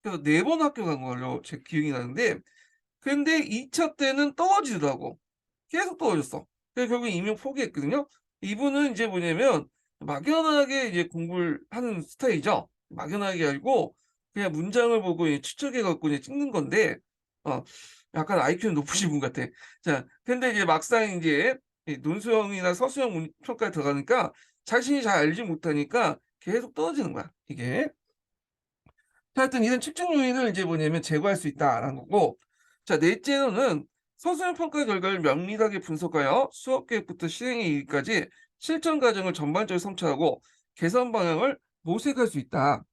그래서 4번 합격한 걸로 제 기억이 나는데 근데 2차 때는 떨어지더라고. 계속 떨어졌어. 그래서 결국에 임용 포기했거든요. 이분은 이제 뭐냐면 막연하게 이제 공부를 하는 스타일이죠. 막연하게 알고 그냥 문장을 보고 추측해 갖고 이제 찍는 건데 어 약간 IQ는 높으신 분 같아. 자, 근데 이제 막상 인제 이 논술형이나 서술형 평가에 들어가니까 자신이 잘 알지 못하니까 계속 떨어지는 거야, 이게. 하여튼 이런 측정 요인을 이제 뭐냐면 제거할 수 있다라는 거고. 자, 넷째로는 서술형 평가 결과를 면밀하게 분석하여 수업 계획부터 실행에 이르기까지 실천 과정을 전반적으로 성찰하고 개선 방향을 모색할 수 있다.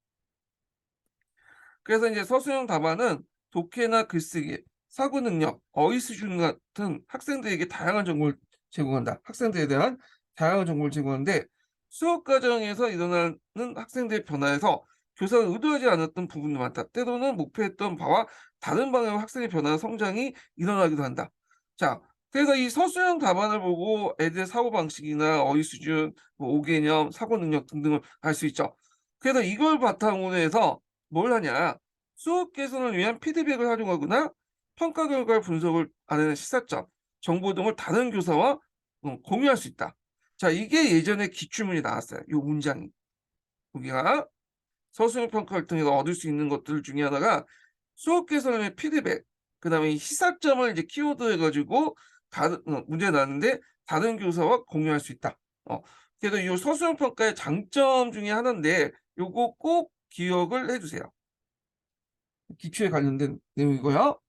그래서 이제 서술형 답안은 독해나 글쓰기, 사고 능력, 어휘 수준 같은 학생들에게 다양한 정보를 제공한다. 학생들에 대한 다양한 정보를 제공하는데 수업 과정에서 일어나는 학생들의 변화에서 교사가 의도하지 않았던 부분도 많다. 때로는 목표했던 바와 다른 방향으로 학생의 변화나 성장이 일어나기도 한다. 자, 그래서 이 서술형 답안을 보고 애들의 사고방식이나 어휘 수준, 뭐 오개념, 사고 능력 등등을 알 수 있죠. 그래서 이걸 바탕으로 해서 뭘 하냐? 수업 개선을 위한 피드백을 활용하거나 평가 결과의 분석을 알아내는 시사점, 정보 등을 다른 교사와 공유할 수 있다. 자, 이게 예전에 기출문이 나왔어요. 요 문장이. 우리가 서술형 평가를 통해서 얻을 수 있는 것들 중에 하나가 수업 개선의 피드백, 그다음에 이 시사점을 이제 키워드 해가지고 다른 문제 나왔는데 다른 교사와 공유할 수 있다. 그래서 이 서술형 평가의 장점 중에 하나인데 요거 꼭 기억을 해주세요. 기초에 관련된 내용이고요.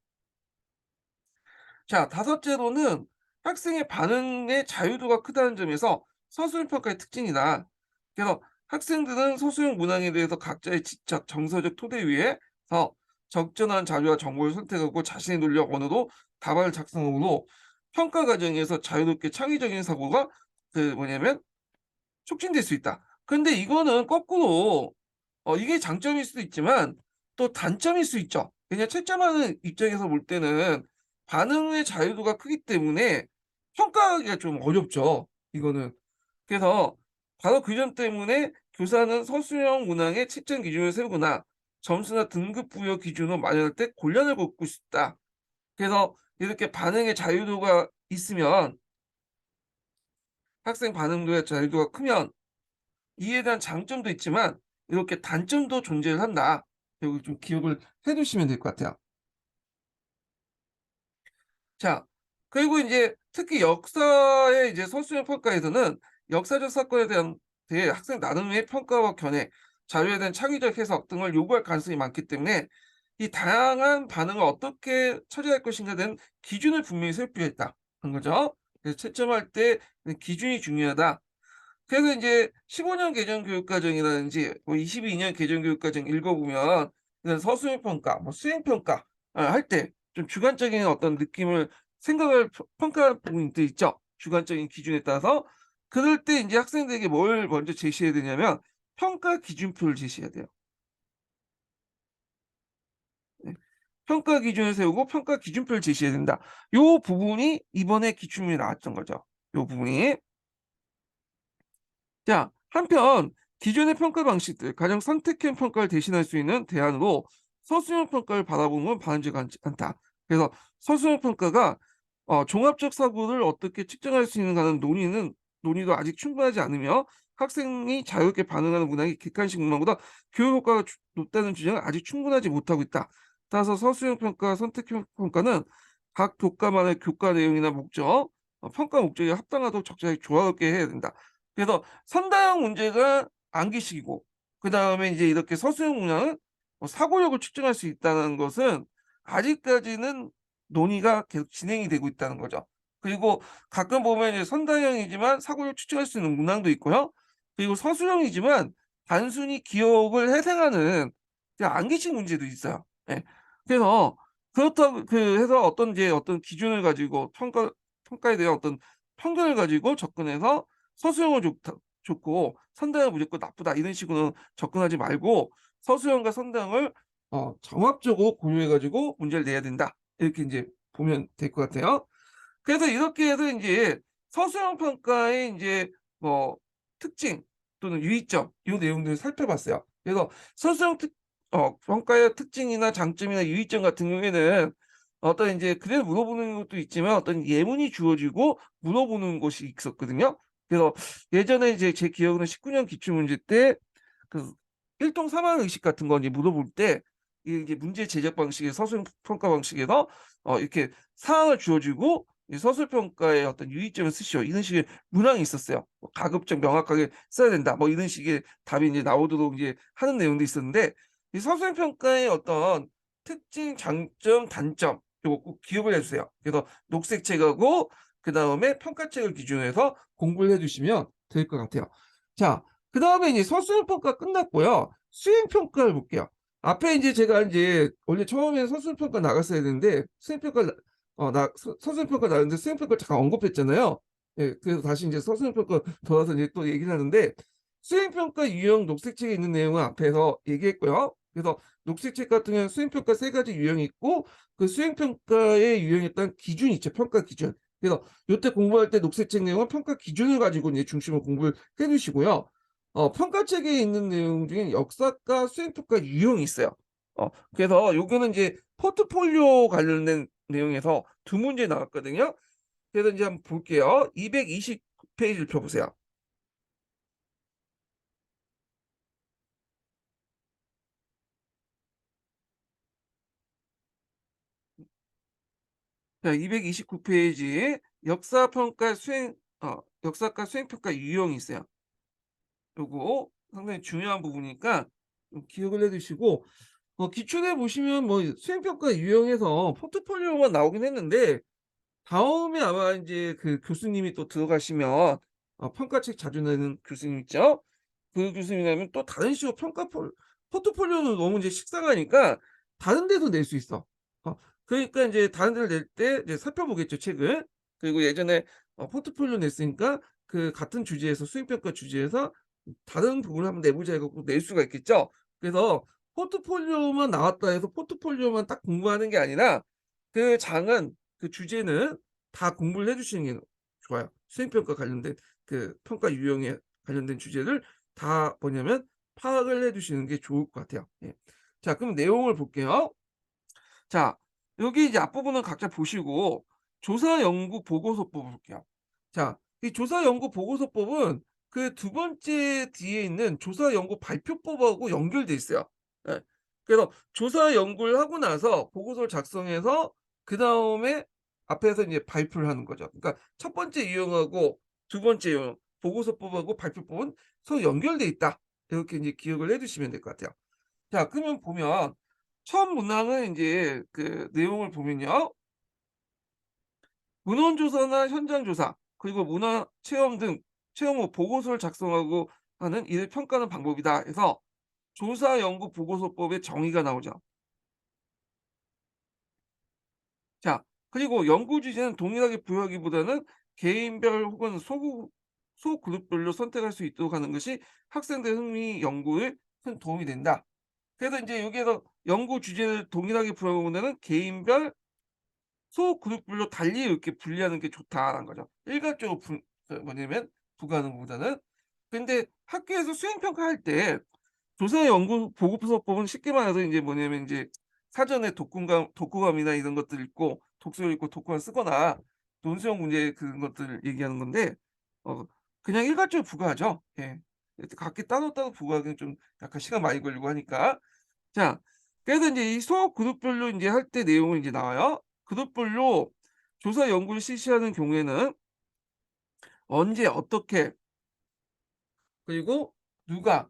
자, 다섯째로는 학생의 반응의 자유도가 크다는 점에서 서술형 평가의 특징이다. 그래서 학생들은 서술형 문항에 대해서 각자의 지적, 정서적 토대 위에서 적절한 자료와 정보를 선택하고 자신의 논리와 언어로 답안을 작성하므로 평가 과정에서 자유롭게 창의적인 사고가 뭐냐면 촉진될 수 있다. 근데 이거는 거꾸로 이게 장점일 수도 있지만 또 단점일 수 있죠. 그냥 채점하는 입장에서 볼 때는 반응의 자유도가 크기 때문에 평가하기가 좀 어렵죠, 이거는. 그래서 바로 그 점 때문에 교사는 서술형 문항의 채점 기준을 세우거나 점수나 등급 부여 기준을 마련할 때 곤란을 겪고 싶다. 그래서 이렇게 반응의 자유도가 있으면 학생 반응도의 자유도가 크면 이에 대한 장점도 있지만 이렇게 단점도 존재를 한다. 요거 좀 기억을 해 두시면 될 것 같아요. 자, 그리고 인제 특히 역사의 이제 서술형 평가에서는 역사적 사건에 대해 학생 나름의 평가와 견해, 자료에 대한 창의적 해석 등을 요구할 가능성이 많기 때문에 이 다양한 반응을 어떻게 처리할 것인가에 대한 기준을 분명히 세울 필요가 있다는 거죠. 그래서 채점할 때 기준이 중요하다. 그래서 인제 15년 개정 교육과정이라든지 뭐 22년 개정 교육과정 읽어보면 이런 서술형 평가, 뭐 수행 평가 할 때 좀 주관적인 어떤 느낌을 생각을 평가할 부분들이 있죠. 주관적인 기준에 따라서. 그럴 때 인제 학생들에게 뭘 먼저 제시해야 되냐면 평가 기준표를 제시해야 돼요. 네. 평가 기준을 세우고 평가 기준표를 제시해야 된다. 요 부분이 이번에 기출문에 나왔던 거죠. 요 부분이. 자, 한편 기존의 평가 방식들, 가장 선택형 평가를 대신할 수 있는 대안으로 서술형 평가를 바라보는 건 바람직하지 않다. 그래서 서술형 평가가 종합적 사고를 어떻게 측정할 수 있는가는 논의도 아직 충분하지 않으며 학생이 자유롭게 반응하는 문항이 객관식 문항보다 교육 효과가 높다는 주장은 아직 충분하지 못하고 있다. 따라서 서술형 평가, 선택형 평가는 각 교과만의 교과 내용이나 목적, 평가 목적에 합당하도록 적절하게 조화롭게 해야 된다. 그래서 선다형 문제가 암기식이고 그다음에 이제 이렇게 서술형 문항은 사고력을 측정할 수 있다는 것은 아직까지는 논의가 계속 진행이 되고 있다는 거죠. 그리고 가끔 보면 이제 선다형이지만 사고력 측정할 수 있는 문항도 있고요. 그리고 서술형이지만 단순히 기억을 회생하는 그냥 암기식 문제도 있어요. 예. 그래서 그렇다고 해서 어떤 기준을 가지고 평가에 대한 어떤 편견을 가지고 접근해서 서술형은 좋고 선당은 무조건 나쁘다 이런 식으로 접근하지 말고 서술형과 선당을 종합적으로 고려해 가지고 문제를 내야 된다. 이렇게 인제 보면 될 것 같아요. 그래서 이렇게 해서 인제 서술형 평가의 인제 뭐 특징 또는 유의점 요 내용들을 살펴봤어요. 그래서 서술형 평가의 특징이나 장점이나 유의점 같은 경우에는 어떤 인제 그대로 물어보는 것도 있지만 어떤 예문이 주어지고 물어보는 것이 있었거든요. 그래서 예전에 이제 제 기억으로는 19년 기출문제 때 그 일동 사망 의식 같은 거 이제 물어볼 때 이게 문제 제작 방식의 서술 평가 방식에서 이렇게 사항을 주어 주고 이 서술 평가의 어떤 유의점을 쓰시오. 이런 식의 문항이 있었어요. 뭐 가급적 명확하게 써야 된다. 뭐 이런 식의 답이 이제 나오도록 이제 하는 내용도 있었는데 이 서술 평가의 어떤 특징, 장점, 단점 요거 꼭 기억을 해 주세요. 그래서 녹색책하고 그다음에 평가책을 기준으로 해서 공부를 해 주시면 될 것 같아요. 자, 그다음에 이제 서술 평가 끝났고요. 수행 평가를 볼게요. 앞에 인제 제가 인제 원래 처음에 서술 평가 나갔어야 되는데 수행 평가를 나 서술 평가 나갔는데 수행 평가를 잠깐 언급했잖아요. 예. 그래서 다시 인제 서술 평가 돌아서 이제 또 얘기를 하는데 수행평가 유형 녹색책에 있는 내용은 앞에서 얘기했고요. 그래서 녹색책 같은 경우는 수행평가 세 가지 유형이 있고 그 수행평가의 유형에 따른 기준이 있죠. 평가 기준. 그래서 요때 공부할 때 녹색책 내용은 평가 기준을 가지고 이제 중심으로 공부를 해 주시고요. 평가책에 있는 내용 중에 역사과 수행평가 유형이 있어요. 그래서 요거는 이제 포트폴리오 관련된 내용에서 두 문제 나왔거든요. 그래서 이제 한번 볼게요. 229 페이지를 펴 보세요. 자, 229 페이지 역사평가 수행 역사과 수행평가 유형이 있어요. 요거 상당히 중요한 부분이니까 좀 기억을 해 두시고 기출에 보시면 뭐 수행평가 유형에서 포트폴리오만 나오긴 했는데 다음에 아마 인제 그 교수님이 또 들어가시면 평가책 자주 내는 교수님 있죠? 그 교수님이라면 또 다른 식으로 포트폴리오는 너무 이제 식상하니까 다른 데도 낼 수 있어. 그러니까 인제 다른 데를 낼 때 이제 살펴보겠죠, 책을. 그리고 예전에 포트폴리오 냈으니까 그 같은 주제에서 수행평가 주제에서 다른 부분을 한번 내 보자 해 갖고 낼 수가 있겠죠. 그래서 포트폴리오만 나왔다 해서 포트폴리오만 딱 공부하는 게 아니라 그 장은 그 주제는 다 공부를 해 주시는 게 좋아요. 수행평가 관련된 그 평가 유형에 관련된 주제를 다 뭐냐면 파악을 해 두시는 게 좋을 것 같아요. 예. 자, 그럼 내용을 볼게요. 자, 여기 이제 앞부분은 각자 보시고 조사 연구 보고서법을 볼게요. 자, 이 조사 연구 보고서법은 그 두 번째 뒤에 있는 조사 연구 발표법하고 연결돼 있어요. 예. 그래서 조사 연구를 하고 나서 보고서를 작성해서 그다음에 앞에서 이제 발표를 하는 거죠. 그러니까 첫 번째 유형하고 두 번째 유형 보고서법하고 발표법은 서로 연결돼 있다. 이렇게 이제 기억을 해 두시면 될 것 같아요. 자, 그러면 보면 첫 문항은 인제 그 내용을 보면요. 문헌 조사나 현장 조사 그리고 문화 체험 등 체험 후 보고서를 작성하고 하는 이를 평가하는 방법이다 해서 조사 연구 보고서법의 정의가 나오죠. 자, 그리고 연구 주제는 동일하게 부여하기보다는 개인별 혹은 소그룹별로 선택할 수 있도록 하는 것이 학생들 흥미 연구에 큰 도움이 된다. 그래서 인제 여기에서 연구 주제를 동일하게 부여하기보다는 개인별 소그룹별로 달리 이렇게 분리하는 게 좋다라는 거죠. 일괄적으로 뭐냐면 부과하는 것보다는. 근데 학교에서 수행 평가할 때 조사 연구 보고서법은 쉽게 말해서 인제 뭐냐면 인제 사전에 독후감이나 이런 것들 읽고 독서를 읽고 독후감 쓰거나 논술형 문제 그런 것들을 얘기하는 건데 어 그냥 일괄적으로 부과하죠. 예. 이렇게 각기 따로따로 부과하기는 좀 약간 시간 많이 걸리고 하니까. 자, 그래서 인제 이 수업 그룹별로 인제 할 때 내용이 인제 나와요. 그룹별로 조사 연구를 실시하는 경우에는 언제 어떻게 그리고 누가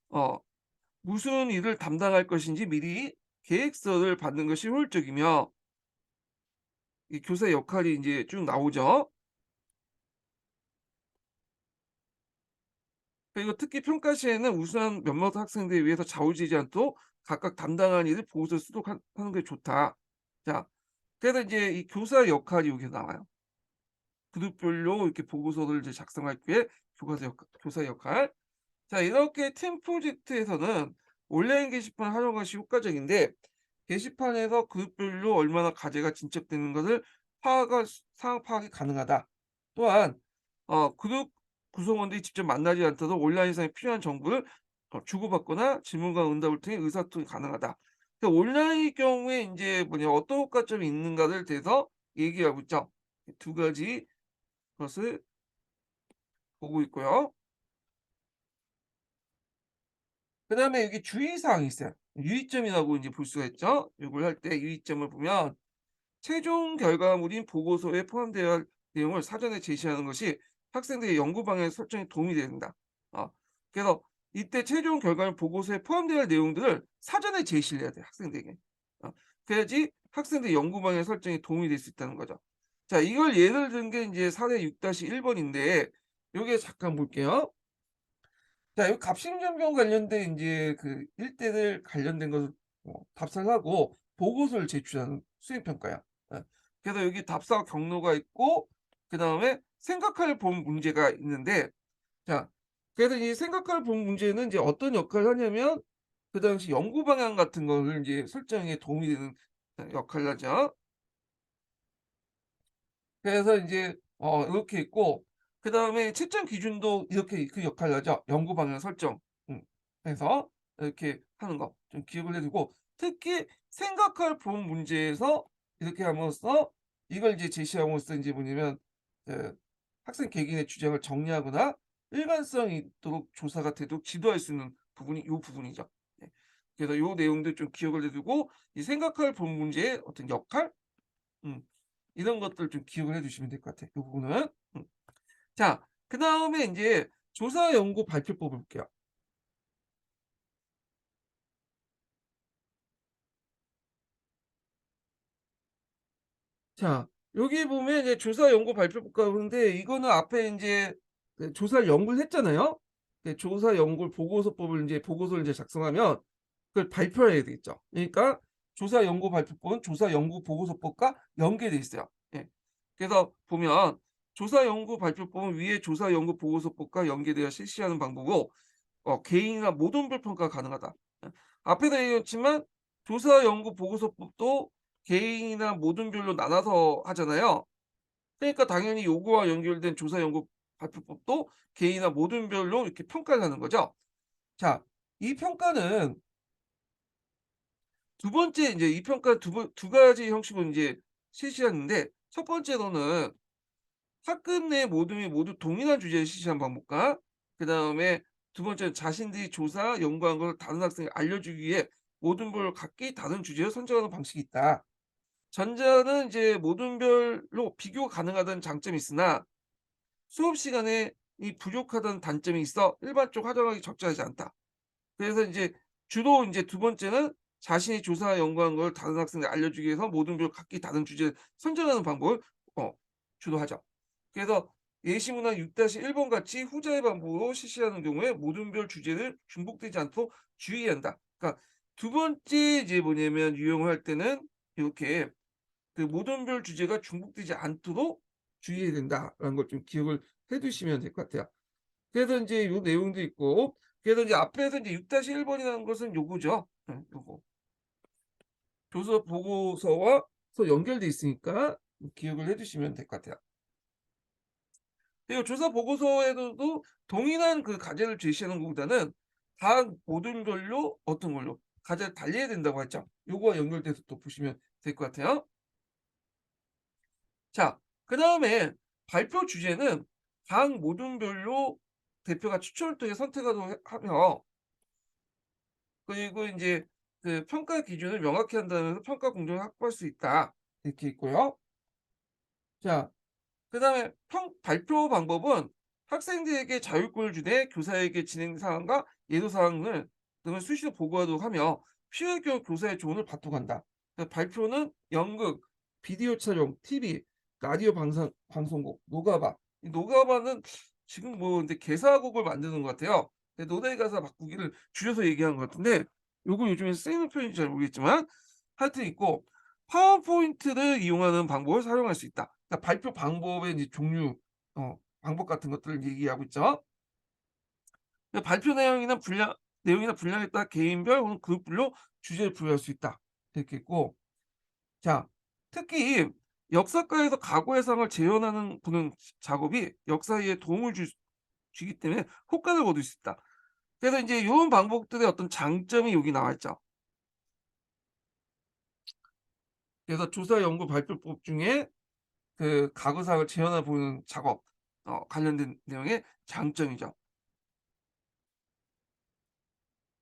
어 무슨 일을 담당할 것인지 미리 계획서를 받는 것이 효율적이며 이 교사의 역할이 인제 쭉 나오죠. 그리고 특히 평가 시에는 우수한 몇몇 학생들에 의해서 좌우지지 않도록 각각 담당한 일을 보고서에 쓰도록 하는 게 좋다. 자, 그래서 인제 이 교사의 역할이 여기서 나와요. 그룹별로 이렇게 보고서를 이제 작성할 때 교사의 역할. 자, 이렇게 팀 프로젝트에서는 온라인 게시판 활용 것이 효과적인데 게시판에서 그룹별로 얼마나 과제가 진척되는 것을 상황 파악이 가능하다. 또한 그룹 구성원들이 직접 만나지 않더라도 온라인상에 필요한 정보를 주고받거나 질문과 응답을 통해 의사소통이 가능하다. 그러니까 온라인의 경우에 인제 뭐냐 어떤 효과점이 있는가를 대해서 얘기하고 있죠. 두 가지 것을 보고 있고요. 그다음에 여기 주의사항이 있어요. 유의점이라고 이제 볼 수가 있죠. 요걸 할 때 유의점을 보면 최종 결과물인 보고서에 포함되어야 할 내용을 사전에 제시하는 것이 학생들의 연구 방향 설정에 도움이 된다. 어 그래서 이때 최종 결과물 보고서에 포함되어야 할 내용들을 사전에 제시를 해야 돼요, 학생들에게. 그래야지 학생들의 연구 방향 설정에 도움이 될 수 있다는 거죠. 자, 이걸 예를 든 게 인제 사례 6-1 번인데 요게 잠깐 볼게요. 자, 요 갑심전경 관련된 인제 그 일대를 관련된 것을 답사를 하고 보고서를 제출하는 수행평가야. 예. 그래서 여기 답사 경로가 있고 그다음에 생각할 본 문제가 있는데 자, 그래서 이 생각할 본 문제는 이제 어떤 역할을 하냐면 그 당시 연구 방향 같은 거를 이제 설정에 도움이 되는 역할을 하죠. 그래서 인제 이렇게 있고 그다음에 채점 기준도 이렇게 그 역할을 하죠. 연구 방향 설정 해서 이렇게 하는 거 좀 기억을 해 두고 특히 생각할 본 문제에서 이렇게 함으로써 이걸 이제 제시함으로써 인제 뭐냐면 그 학생 개개인의 주장을 정리하거나 일관성이 있도록 조사가 되도록 지도할 수 있는 부분이 요 부분이죠. 네. 그래서 요 내용들 좀 기억을 해 두고 이 생각할 본 문제의 어떤 역할 음. 이런 것들 좀 기억을 해 주시면 될 것 같아요, 요 부분은. 음. 자 그다음에 인제 조사 연구 발표법을 볼게요. 자 여기 보면 이제 조사 연구 발표법과 그런데 이거는 앞에 인제 그 조사를 연구를 했잖아요. 그 조사 연구 보고서법을 인제 보고서를 인제 작성하면 그걸 발표해야 되겠죠. 그러니까 조사 연구 발표법은 조사 연구 보고서법과 연계돼 있어요. 예. 그래서 보면 조사 연구 발표법은 위의 조사 연구 보고서법과 연계되어 실시하는 방법이고 개인이나 모둠별 평가가 가능하다. 예. 앞에도 얘기했지만 조사 연구 보고서법도 개인이나 모둠별로 나눠서 하잖아요. 그러니까 당연히 요거와 연결된 조사 연구 발표법도 개인이나 모둠별로 이렇게 평가를 하는 거죠. 자, 이 평가는 두 번째 인제 이 평가 두 가지 형식으로 인제 실시하는데 첫 번째로는 학급 내 모둠이 모두 동일한 주제를 실시하는 방법과 그다음에 두 번째는 자신들이 조사 연구한 걸 다른 학생에게 알려주기 위해 모둠별 각기 다른 주제를 선정하는 방식이 있다. 전자는 이제 모둠별로 비교 가능하다는 장점이 있으나 수업 시간에 이 부족하다는 단점이 있어 일반적으로 활용하기 적절하지 않다. 그래서 인제 주로 인제 두 번째는 자신이 조사 연구한 걸 다른 학생에게 알려주기 위해서 모둠별 각기 다른 주제를 선정하는 방법을 어 주로 하죠. 그래서 예시문항 6-1번 같이 후자의 방법으로 실시하는 경우에 모둠별 주제를 중복되지 않도록 주의해야 한다. 그러니까 두 번째 이제 뭐냐면 유형을 할 때는 이렇게 그 모둠별 주제가 중복되지 않도록 주의해야 된다라는 걸 좀 기억을 해 두시면 될 것 같아요. 그래서 인제 요 내용도 있고 그래서 이제 앞에서 이제 6-1 번이라는 것은 요거죠. 요거. 조서 보고서와 서 연결돼 있으니까 기억을 해 두시면 될 것 같아요. 그리고 조사 보고서에서도 동일한 그 과제를 제시하는 것보다는 각 모듈별로 어떤 걸로 과제를 달리해야 된다고 했죠. 요거와 연결돼서 또 보시면 될 것 같아요. 자 그다음에 발표 주제는 각 모듈별로 대표가 추천을 통해 선택하도록 해 하며 그리고 인제 그 평가 기준을 명확히 한다면서 평가 공정을 확보할 수 있다. 이렇게 있고요. 자 그다음에 평 발표 방법은 학생들에게 자율권을 주되 교사에게 진행 사항과 예도 사항을 등을 수시로 보고하도록 하며 필요할 경우 교사의 조언을 받도록 한다. 발표는 연극, 비디오 촬영, TV, 라디오 방송국, 노가바. 이 노가바는 지금 뭐 근데 개사곡을 만드는 것 같아요. 근데 노래 가사 바꾸기를 줄여서 얘기한 것 같은데 요거 요즘에 쓰이는 표현인지 잘 모르겠지만 하여튼 있고 파워포인트를 이용하는 방법을 사용할 수 있다. 그러니까 발표 방법의 이제 종류 방법 같은 것들을 얘기하고 있죠. 발표 내용이나 분량에 따라 개인별 혹은 그룹별로 주제를 부여할 수 있다. 이렇게 있고 자 특히 역사과에서 과거 해상을 재현하는 보는 작업이 역사에 도움을 주기 때문에 효과를 거둘 수 있다. 그래서 인제 요런 방법들의 어떤 장점이 여기 나와 있죠. 그래서 조사 연구 발표법 중에 그 과거사를 재현해 보는 작업 관련된 내용의 장점이죠.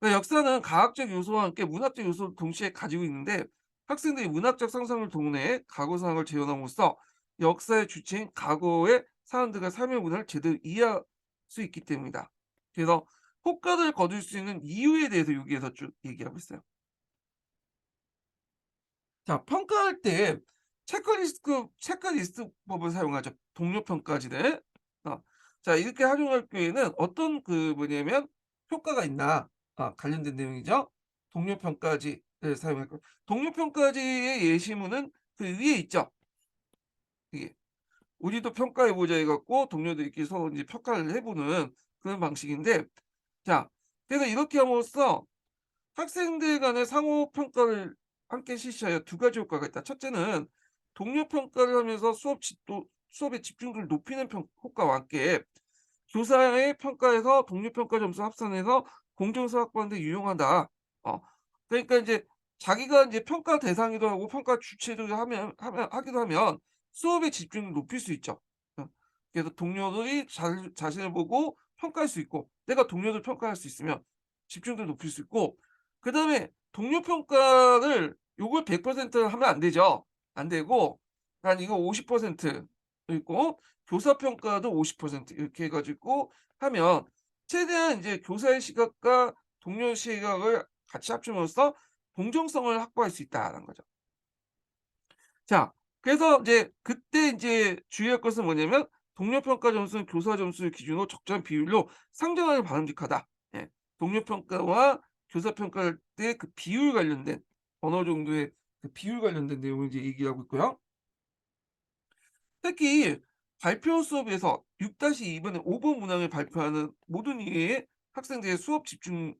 그러니까 역사는 과학적 요소와 함께 문학적 요소를 동시에 가지고 있는데 학생들이 문학적 상상을 동원해 과거 상황을 재현함으로써 역사의 주체인 과거의 사람들과 삶의 문화를 제대로 이해할 수 있기 때문이다. 그래서 효과를 거둘 수 있는 이유에 대해서 여기에서 쭉 얘기하고 있어요. 자 평가할 때 체크리스트법을 사용하죠. 동료 평가지를. 어 자 이렇게 활용할 경우에는 어떤 그 뭐냐면 효과가 있나 관련된 내용이죠. 동료 평가지를 사용할 거 동료 평가지의 예시문은 그 위에 있죠. 이게 "우리도 평가해 보자." 해 갖고 동료들끼리 서로 인제 평가를 해 보는 그런 방식인데, 자, 그래서 이렇게 함으로써 학생들 간의 상호 평가를 함께 실시하여 두 가지 효과가 있다. 첫째는 동료 평가를 하면서 수업의 집중도를 높이는 효과와 함께 교사의 평가에서 동료 평가 점수 합산해서 공정성 확보하는 데 유용하다. 어 그러니까 인제 자기가 인제 평가 대상이기도 하고 평가 주체도 하기도 하면 수업의 집중을 높일 수 있죠. 어 그래서 동료들이 자신을 보고 평가할 수 있고, 내가 동료들 평가할 수 있으면 집중도를 높일 수 있고, 그다음에 동료 평가를 요걸 100% 하면 안 되죠. 안 되고 한 이거 50% 있고, 교사 평가도 50% 이렇게 해 가지고 하면 최대한 인제 교사의 시각과 동료의 시각을 같이 합침으로써 공정성을 확보할 수 있다라는 거죠. 자, 그래서 이제 그때 인제 주의할 것은 뭐냐면 동료 평가 점수는 교사 점수를 기준으로 적절한 비율로 상정하는 게 바람직하다. 예. 동료 평가와 교사 평가할 때 그 비율 관련된, 어느 정도의 그 비율 관련된 내용을 이제 얘기하고 있고요. 특히 발표 수업에서 6-2번의 5번 문항을 발표하는 모든 이해의 학생들의 수업 집중을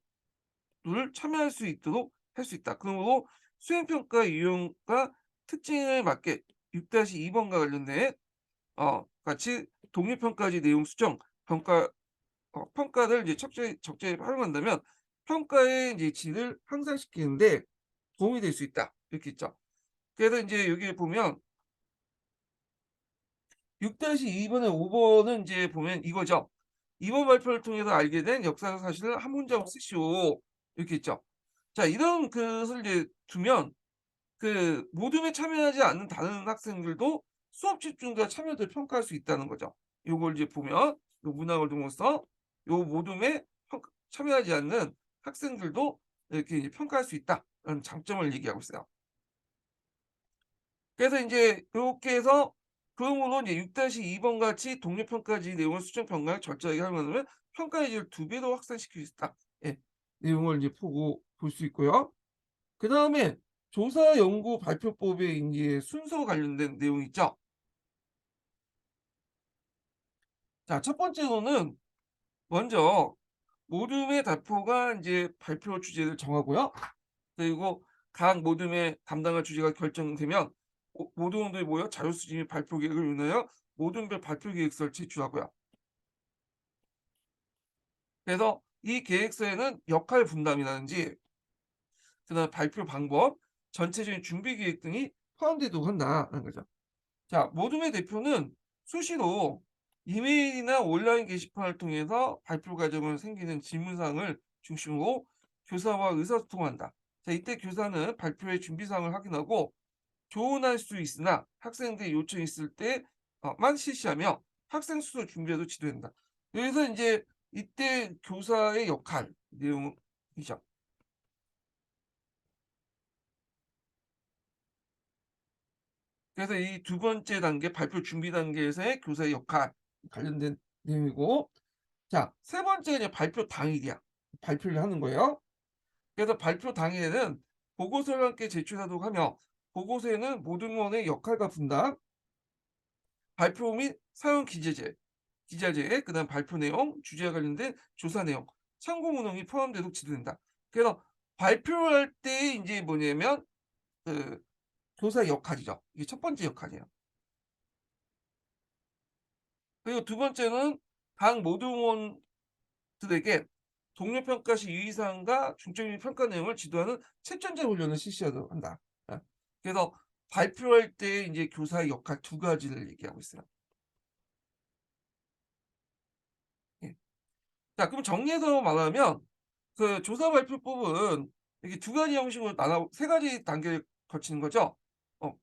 참여할 수 있도록 할 수 있다. 그러므로 수행평가 유형과 특징을 맞게 6-2번과 관련된 같이 독립평가지 내용 수정, 평가를 이제 적절히 활용한다면 평가의 이제 질을 향상시키는 데 도움이 될 수 있다. 이렇게 있죠. 그래서 인제 여기 보면 6-2번에 5번은 인제 보면 이거죠. "이번 발표를 통해서 알게 된 역사적 사실을 한 문장으로 쓰시오." 이렇게 있죠. 자, 이런 것을 이제 두면 그 모둠에 참여하지 않는 다른 학생들도 수업 집중도와 참여도를 평가할 수 있다는 거죠. 요걸 이제 보면 요 문항을 둠으로써 요 모둠에 참여하지 않는 학생들도 이렇게 이제 평가할 수 있다라는 장점을 얘기하고 있어요. 그래서 인제 요렇게 해서 그러므로 이제 6-2번 같이 독립평가지 내용을 수정 평가에 철저하게 활용하면 평가의 질을 2배로 확산시킬 수 있다. 예. 내용을 이제 보고 볼 수 있고요. 그다음에 조사 연구 발표법의 인제 순서 관련된 내용이 있죠. 자, 첫 번째로는 먼저 모둠의 대표가 인제 발표 주제를 정하고요. 그리고 각 모둠의 담당할 주제가 결정되면 모둠원들이 모여 자료 수집 및 발표 계획을 위하여 모둠별 발표 계획서를 제출하고요. 그래서 이 계획서에는 역할 분담이라든지 그다음에 발표 방법, 전체적인 준비 계획 등이 포함되도록 한다는 거죠. 자, 모둠의 대표는 수시로 이메일이나 온라인 게시판을 통해서 발표 과정을 생기는 질문사항을 중심으로 교사와 의사소통한다. 자, 이때 교사는 발표의 준비사항을 확인하고 조언할 수 있으나 학생들의 요청이 있을 때만 실시하며 학생 수도 준비에도 지도된다. 그래서 인제 이때 교사의 역할 내용이죠. 그래서 이 두 번째 단계 발표 준비 단계에서의 교사의 역할 관련된 내용이고, 자, 세 번째가 이제 발표 당일이야. 발표를 하는 거예요. 그래서 발표 당일에는 보고서를 함께 제출하도록 하며 보고서에는 모든 원의 역할과 분담, 발표 및 사용 기자재, 그다음 발표 내용, 주제와 관련된 조사 내용, 참고 문항이 포함되도록 지도된다. 그래서 발표할 때 인제 뭐냐면 그 교사의 역할이죠. 이게 첫 번째 역할이에요. 그리고 두 번째는 각 모둠원들에게 동료 평가 시 유의사항과 중점적인 평가 내용을 지도하는 채점자 훈련을 실시하도록 한다. 예. 그래서 발표할 때 인제 교사의 역할 두 가지를 얘기하고 있어요. 예. 자, 그럼 정리해서 말하면 그 조사 발표법은 이렇게 두 가지 형식으로 나눠 세 가지 단계를 거치는 거죠. 어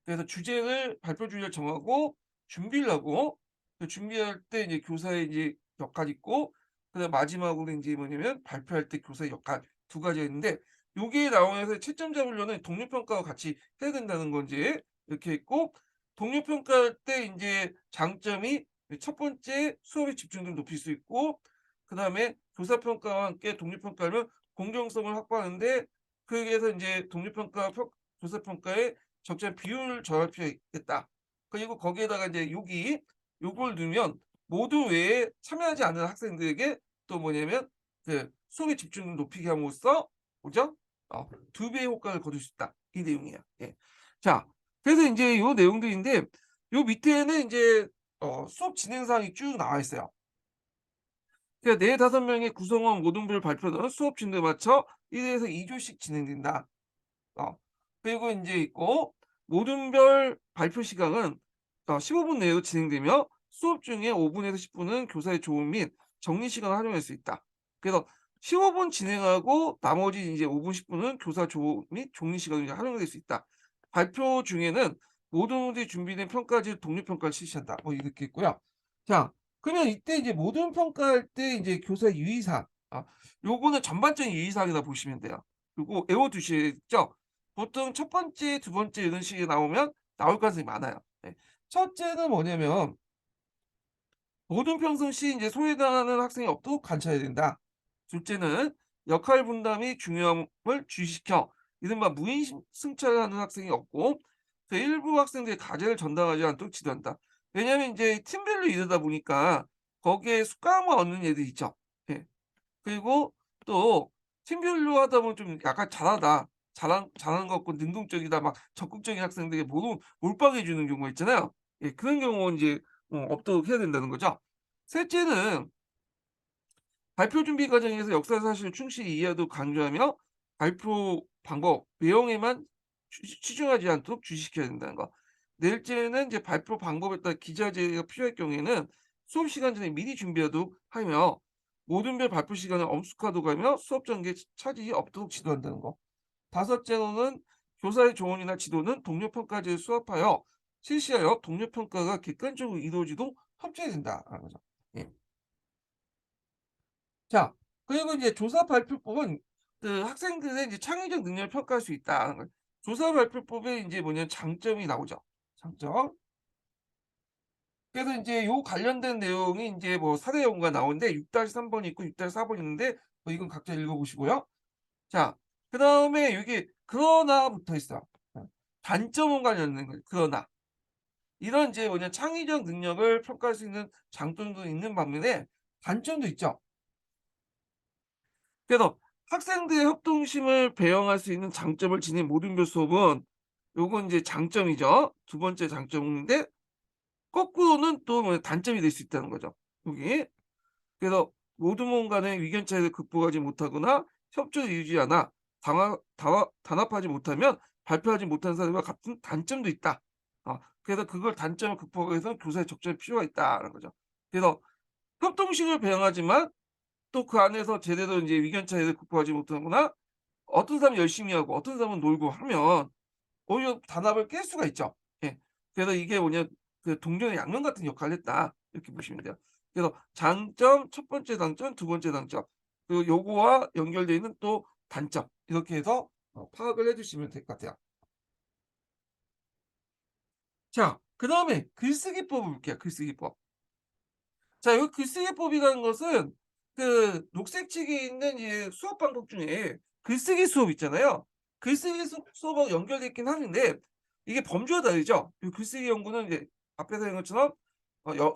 그래서 주제를 발표 주제를 정하고 준비를 하고, 그 준비할 때 이제 교사의 이제 역할이 있고, 그다음에 마지막으로 인제 뭐냐면 발표할 때 교사의 역할 두 가지가 있는데, 요게 나오면서 채점 잡으려는 독립 평가와 같이 해야 된다는 건지 이렇게 있고, 독립 평가할 때 인제 장점이 첫 번째 수업의 집중도를 높일 수 있고, 그다음에 교사 평가와 함께 독립 평가하면 공정성을 확보하는데, 그에 의해서 인제 독립 평가 교사 평가의 적절한 비율을 정할 필요가 있겠다. 그리고 거기에다가 이제 요걸 넣으면 모두 외에 참여하지 않는 학생들에게 또 뭐냐면 수업의 집중을 높이게 함으로써 뭐죠? 2배의 효과를 거둘 수 있다. 이 내용이에요. 예. 자, 그래서 인제 요 내용들인데 요 밑에는 인제 수업 진행 사항이 쭉 나와 있어요. 그러니까 4-5 명의 구성원 모든 발표는 수업 진도에 맞춰 1 에서 2 조씩 진행된다. 어 그리고 인제 있고 모든 별 발표 시간은 15분 내로 진행되며 수업 중에 5 분에서 10 분은 교사의 조언 및 정리 시간을 활용할 수 있다. 그래서 15분 진행하고 나머지 이제 5 분, 10 분은 교사 조언 및 정리 시간을 이제 활용될 수 있다. 발표 중에는 모든 분들이 준비된 평가지 동료 평가를 실시한다. 뭐 이렇게 있고요. 자, 그러면 이때 이제 모든 평가할 때 이제 교사의 유의사항, 요거는 전반적인 유의사항이라 보시면 돼요. 요거 외워 두시죠. 보통 첫 번째, 두 번째 이런 식이 나올 가능성이 많아요. 네. 첫째는 뭐냐면 모든 평등 시 인제 소외당하는 학생이 없도록 관찰해야 된다. 둘째는 역할 분담이 중요함을 주의시켜 이른바 무인 승차하는 학생이 없고 일부 학생들이 과제를 전담하지 않도록 지도한다. 왜냐하면 인제 팀별로 이루다 보니까 거기에 숙강을 얻는 애들이 있죠. 예. 그리고 또 팀별로 하다 보면 좀 약간 잘하다. 잘하는 것 같고 능동적이다. 막 적극적인 학생들에게 몰빵해 주는 경우가 있잖아요. 예, 그런 경우는 이제 없도록 해야 된다는 거죠. 셋째는 발표 준비 과정에서 역사 사실을 충실히 이해하도록 강조하며 발표 방법, 내용에만 치중하지 않도록 주의시켜야 된다는 거. 넷째는 이제 발표 방법에 따라 기자재가 필요할 경우에는 수업 시간 전에 미리 준비하도록 하며 모든 별 발표 시간을 엄숙하도록 하며 수업 전개에 차질이 없도록 지도한다는 거. 다섯째로는 교사의 조언이나 지도는 동료 평가제를 수합하여 실시하여 동료 평가가 객관적으로 이루어지도록 협조해야 된다라는 거죠. 예. 자, 그리고 이제 조사 발표법은 학생들의 이제 창의적 능력을 평가할 수 있다는 거예요. 조사 발표법에 인제 뭐냐면 장점이 나오죠. 장점. 그래서 인제 요 관련된 내용이 인제 뭐 사례 연구가 나오는데 6-3 번이 있고 6-4 번이 있는데 뭐 이건 각자 읽어 보시고요. 자, 그다음에 여기 그러나 붙어 있어요. 단점은 관련된 거예요. 그러나. 이런 이제 창의적 능력을 평가할 수 있는 장점도 있는 반면에 단점도 있죠. 그래서 학생들의 협동심을 배영할 수 있는 장점을 지닌 모든 교 수업은 요건 이제 장점이죠. 두 번째 장점인데 거꾸로는 또 단점이 될 수 있다는 거죠, 여기. 그래서 모든 뭔가는 위견 차이를 극복하지 못하거나 협조를 이루지 않아 단합하지 못하면 발표하지 못하는 사람과 같은 단점도 있다. 그래서 그걸 단점을 극복하기 위해서는 교사의 적절히 필요가 있다라는 거죠. 그래서 협동식을 배양하지만 또 그 안에서 제대로 인제 의견 차이를 극복하지 못하거나 어떤 사람은 열심히 하고 어떤 사람은 놀고 하면 오히려 단합을 깰 수가 있죠. 예. 그래서 이게 동전의 양면 같은 역할을 했다. 이렇게 보시면 돼요. 그래서 장점, 첫 번째 장점, 두 번째 장점, 그리고 요거와 연결되어 있는 또 단점 이렇게 해서 파악을 해 주시면 될 것 같아요. 자, 그다음에 글쓰기법을 볼게요, 글쓰기법. 자, 요 글쓰기법이라는 것은 녹색책에 있는 이 수업 방법 중에 글쓰기 수업 있잖아요. 글쓰기 수업하고 연결돼 있긴 하는데 이게 범주가 다르죠. 이 글쓰기 연구는 이제 앞에서 한 것처럼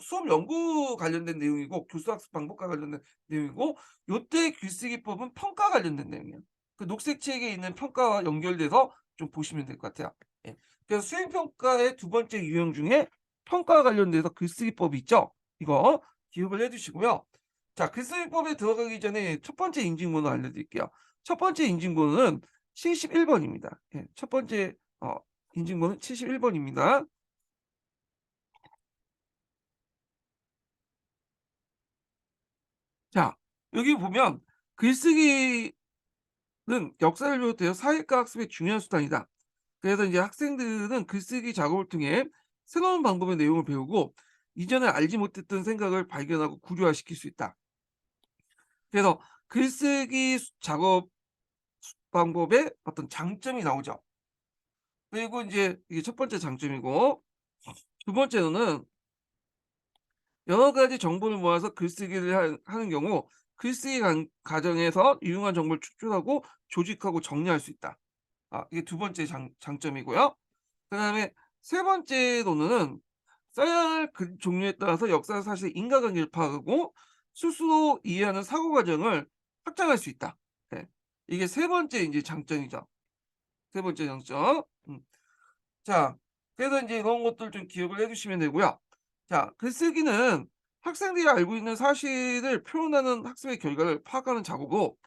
수업 연구 관련된 내용이고 교수학습 방법과 관련된 내용이고 요때 글쓰기법은 평가 관련된 내용이에요. 그 녹색책에 있는 평가와 연결돼서 좀 보시면 될 것 같아요. 예. 그래서 수행평가의 두 번째 유형 중에 평가와 관련돼서 글쓰기법이 있죠. 이거 기억을 해 두시고요. 자, 글쓰기법에 들어가기 전에 첫 번째 인증번호 알려드릴게요. 첫 번째 인증번호는 71 번입니다. 예, 첫 번째 인증번호는 71 번입니다. 자, 여기 보면 글쓰기는 역사를 비롯해서 사회과 학습의 중요한 수단이다. 그래서 이제 학생들은 글쓰기 작업을 통해 새로운 방법의 내용을 배우고 이전에 알지 못했던 생각을 발견하고 구조화시킬 수 있다. 그래서 글쓰기 작업 방법의 어떤 장점이 나오죠. 그리고 인제 이게 첫 번째 장점이고 두 번째로는 여러 가지 정보를 모아서 글쓰기를 하는 경우 글쓰기 과정에서 유용한 정보를 축출하고 조직하고 정리할 수 있다. 이게 두 번째 장점이고요. 그다음에 세 번째로는 써야 할 글 종류에 따라서 역사 사실 인과관계를 파악하고 스스로 이해하는 사고 과정을 확장할 수 있다. 예. 이게 세 번째 인제 장점이죠. 세 번째 장점. 자, 그래서 인제 이런 것들 좀 기억을 해 두시면 되고요. 자, 글쓰기는 학생들이 알고 있는 사실을 표현하는 학습의 결과를 파악하는 작업이고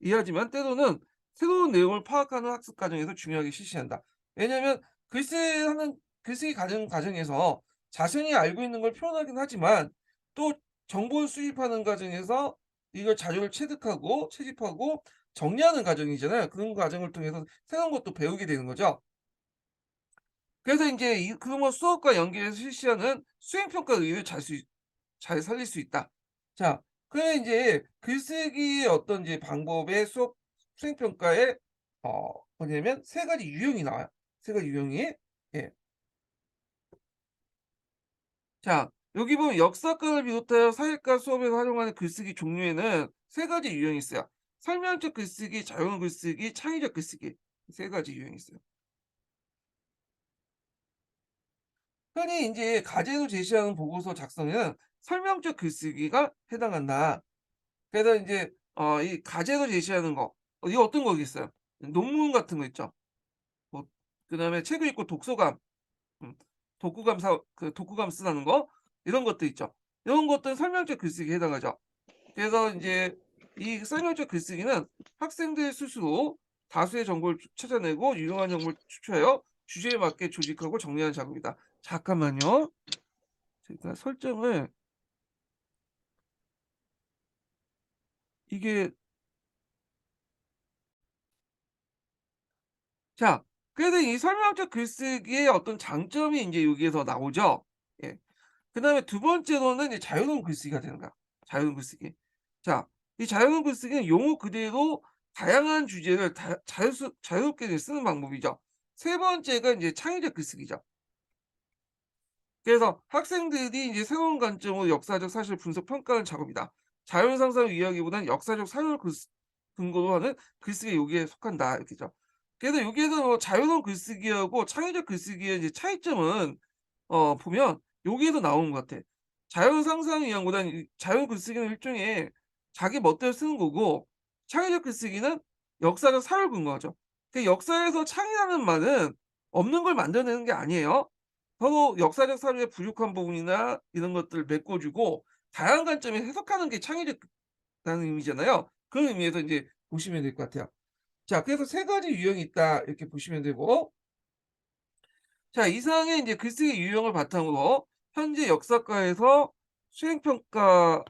이해하지만 때로는 새로운 내용을 파악하는 학습 과정에서 중요하게 실시한다. 왜냐하면 글쓰기하는 글쓰기 과정에서 자신이 알고 있는 걸 표현하긴 하지만 또 정보를 수집하는 과정에서 이걸 자료를 체득하고 채집하고 정리하는 과정이잖아요. 그런 과정을 통해서 새로운 것도 배우게 되는 거죠. 그래서 인제 그런 걸 수업과 연계해서 실시하는 수행 평가 의의를 잘 살릴 수 있다. 자, 그래 인제 글쓰기의 어떤 이제 방법의 수업 수행 평가에 뭐냐면 세 가지 유형이 나와요. 세 가지 유형이. 예. 자, 여기 보면 역사과를 비롯하여 사회과 수업에서 활용하는 글쓰기 종류에는 세 가지 유형이 있어요. 설명적 글쓰기, 자유로운 글쓰기, 창의적 글쓰기. 세 가지 유형이 있어요. 흔히 인제 과제로 제시하는 보고서 작성에는 설명적 글쓰기가 해당한다. 그래서 인제 이 과제로 제시하는 거 이거 어떤 거겠어요? 논문 같은 거 있죠. 뭐 그다음에 책을 읽고 독서감 음 독후감 쓰라는 거 이런 것들 있죠. 이런 것들은 설명적 글쓰기에 해당하죠. 그래서 인제 이 설명적 글쓰기는 학생들 스스로 다수의 정보를 찾아내고 유용한 정보를 추출하여 주제에 맞게 조직하고 정리하는 작업이다. 잠깐만요. 제가 설정을 이게 자, 그래서 이 설명적 글쓰기의 어떤 장점이 인제 여기에서 나오죠. 예. 그다음에 두 번째로는 이제 자유로운 글쓰기가 되는 거야. 자유로운 글쓰기. 자, 이 자유로운 글쓰기는 용어 그대로 다양한 주제를 자유롭게 이제 쓰는 방법이죠. 세 번째가 인제 창의적 글쓰기죠. 그래서 학생들이 이제 새로운 관점으로 역사적 사실 분석 평가하는 작업이다. 자연 상상을 이야기보다는 역사적 사료를 근거로 하는 글쓰기 여기에 속한다 이렇게죠. 그래서 여기에서 뭐 자유로운 글쓰기하고 창의적 글쓰기의 이제 차이점은 보면 여기에서 나오는 것 같아. 자연 상상 이야기보다는 이 자유로운 글쓰기는 일종의 자기 멋대로 쓰는 거고 창의적 글쓰기는 역사적 사료를 근거하죠. 그 역사에서 창의라는 말은 없는 걸 만들어내는 게 아니에요. 서로 역사적 사료의 부족한 부분이나 이런 것들을 메꿔주고 다양한 관점에 해석하는 게 창의력이라는 의미잖아요. 그런 의미에서 인제 보시면 될 것 같아요. 자, 그래서 세 가지 유형이 있다 이렇게 보시면 되고 자, 이상의 인제 글쓰기 유형을 바탕으로 현재 역사과에서 수행 평가로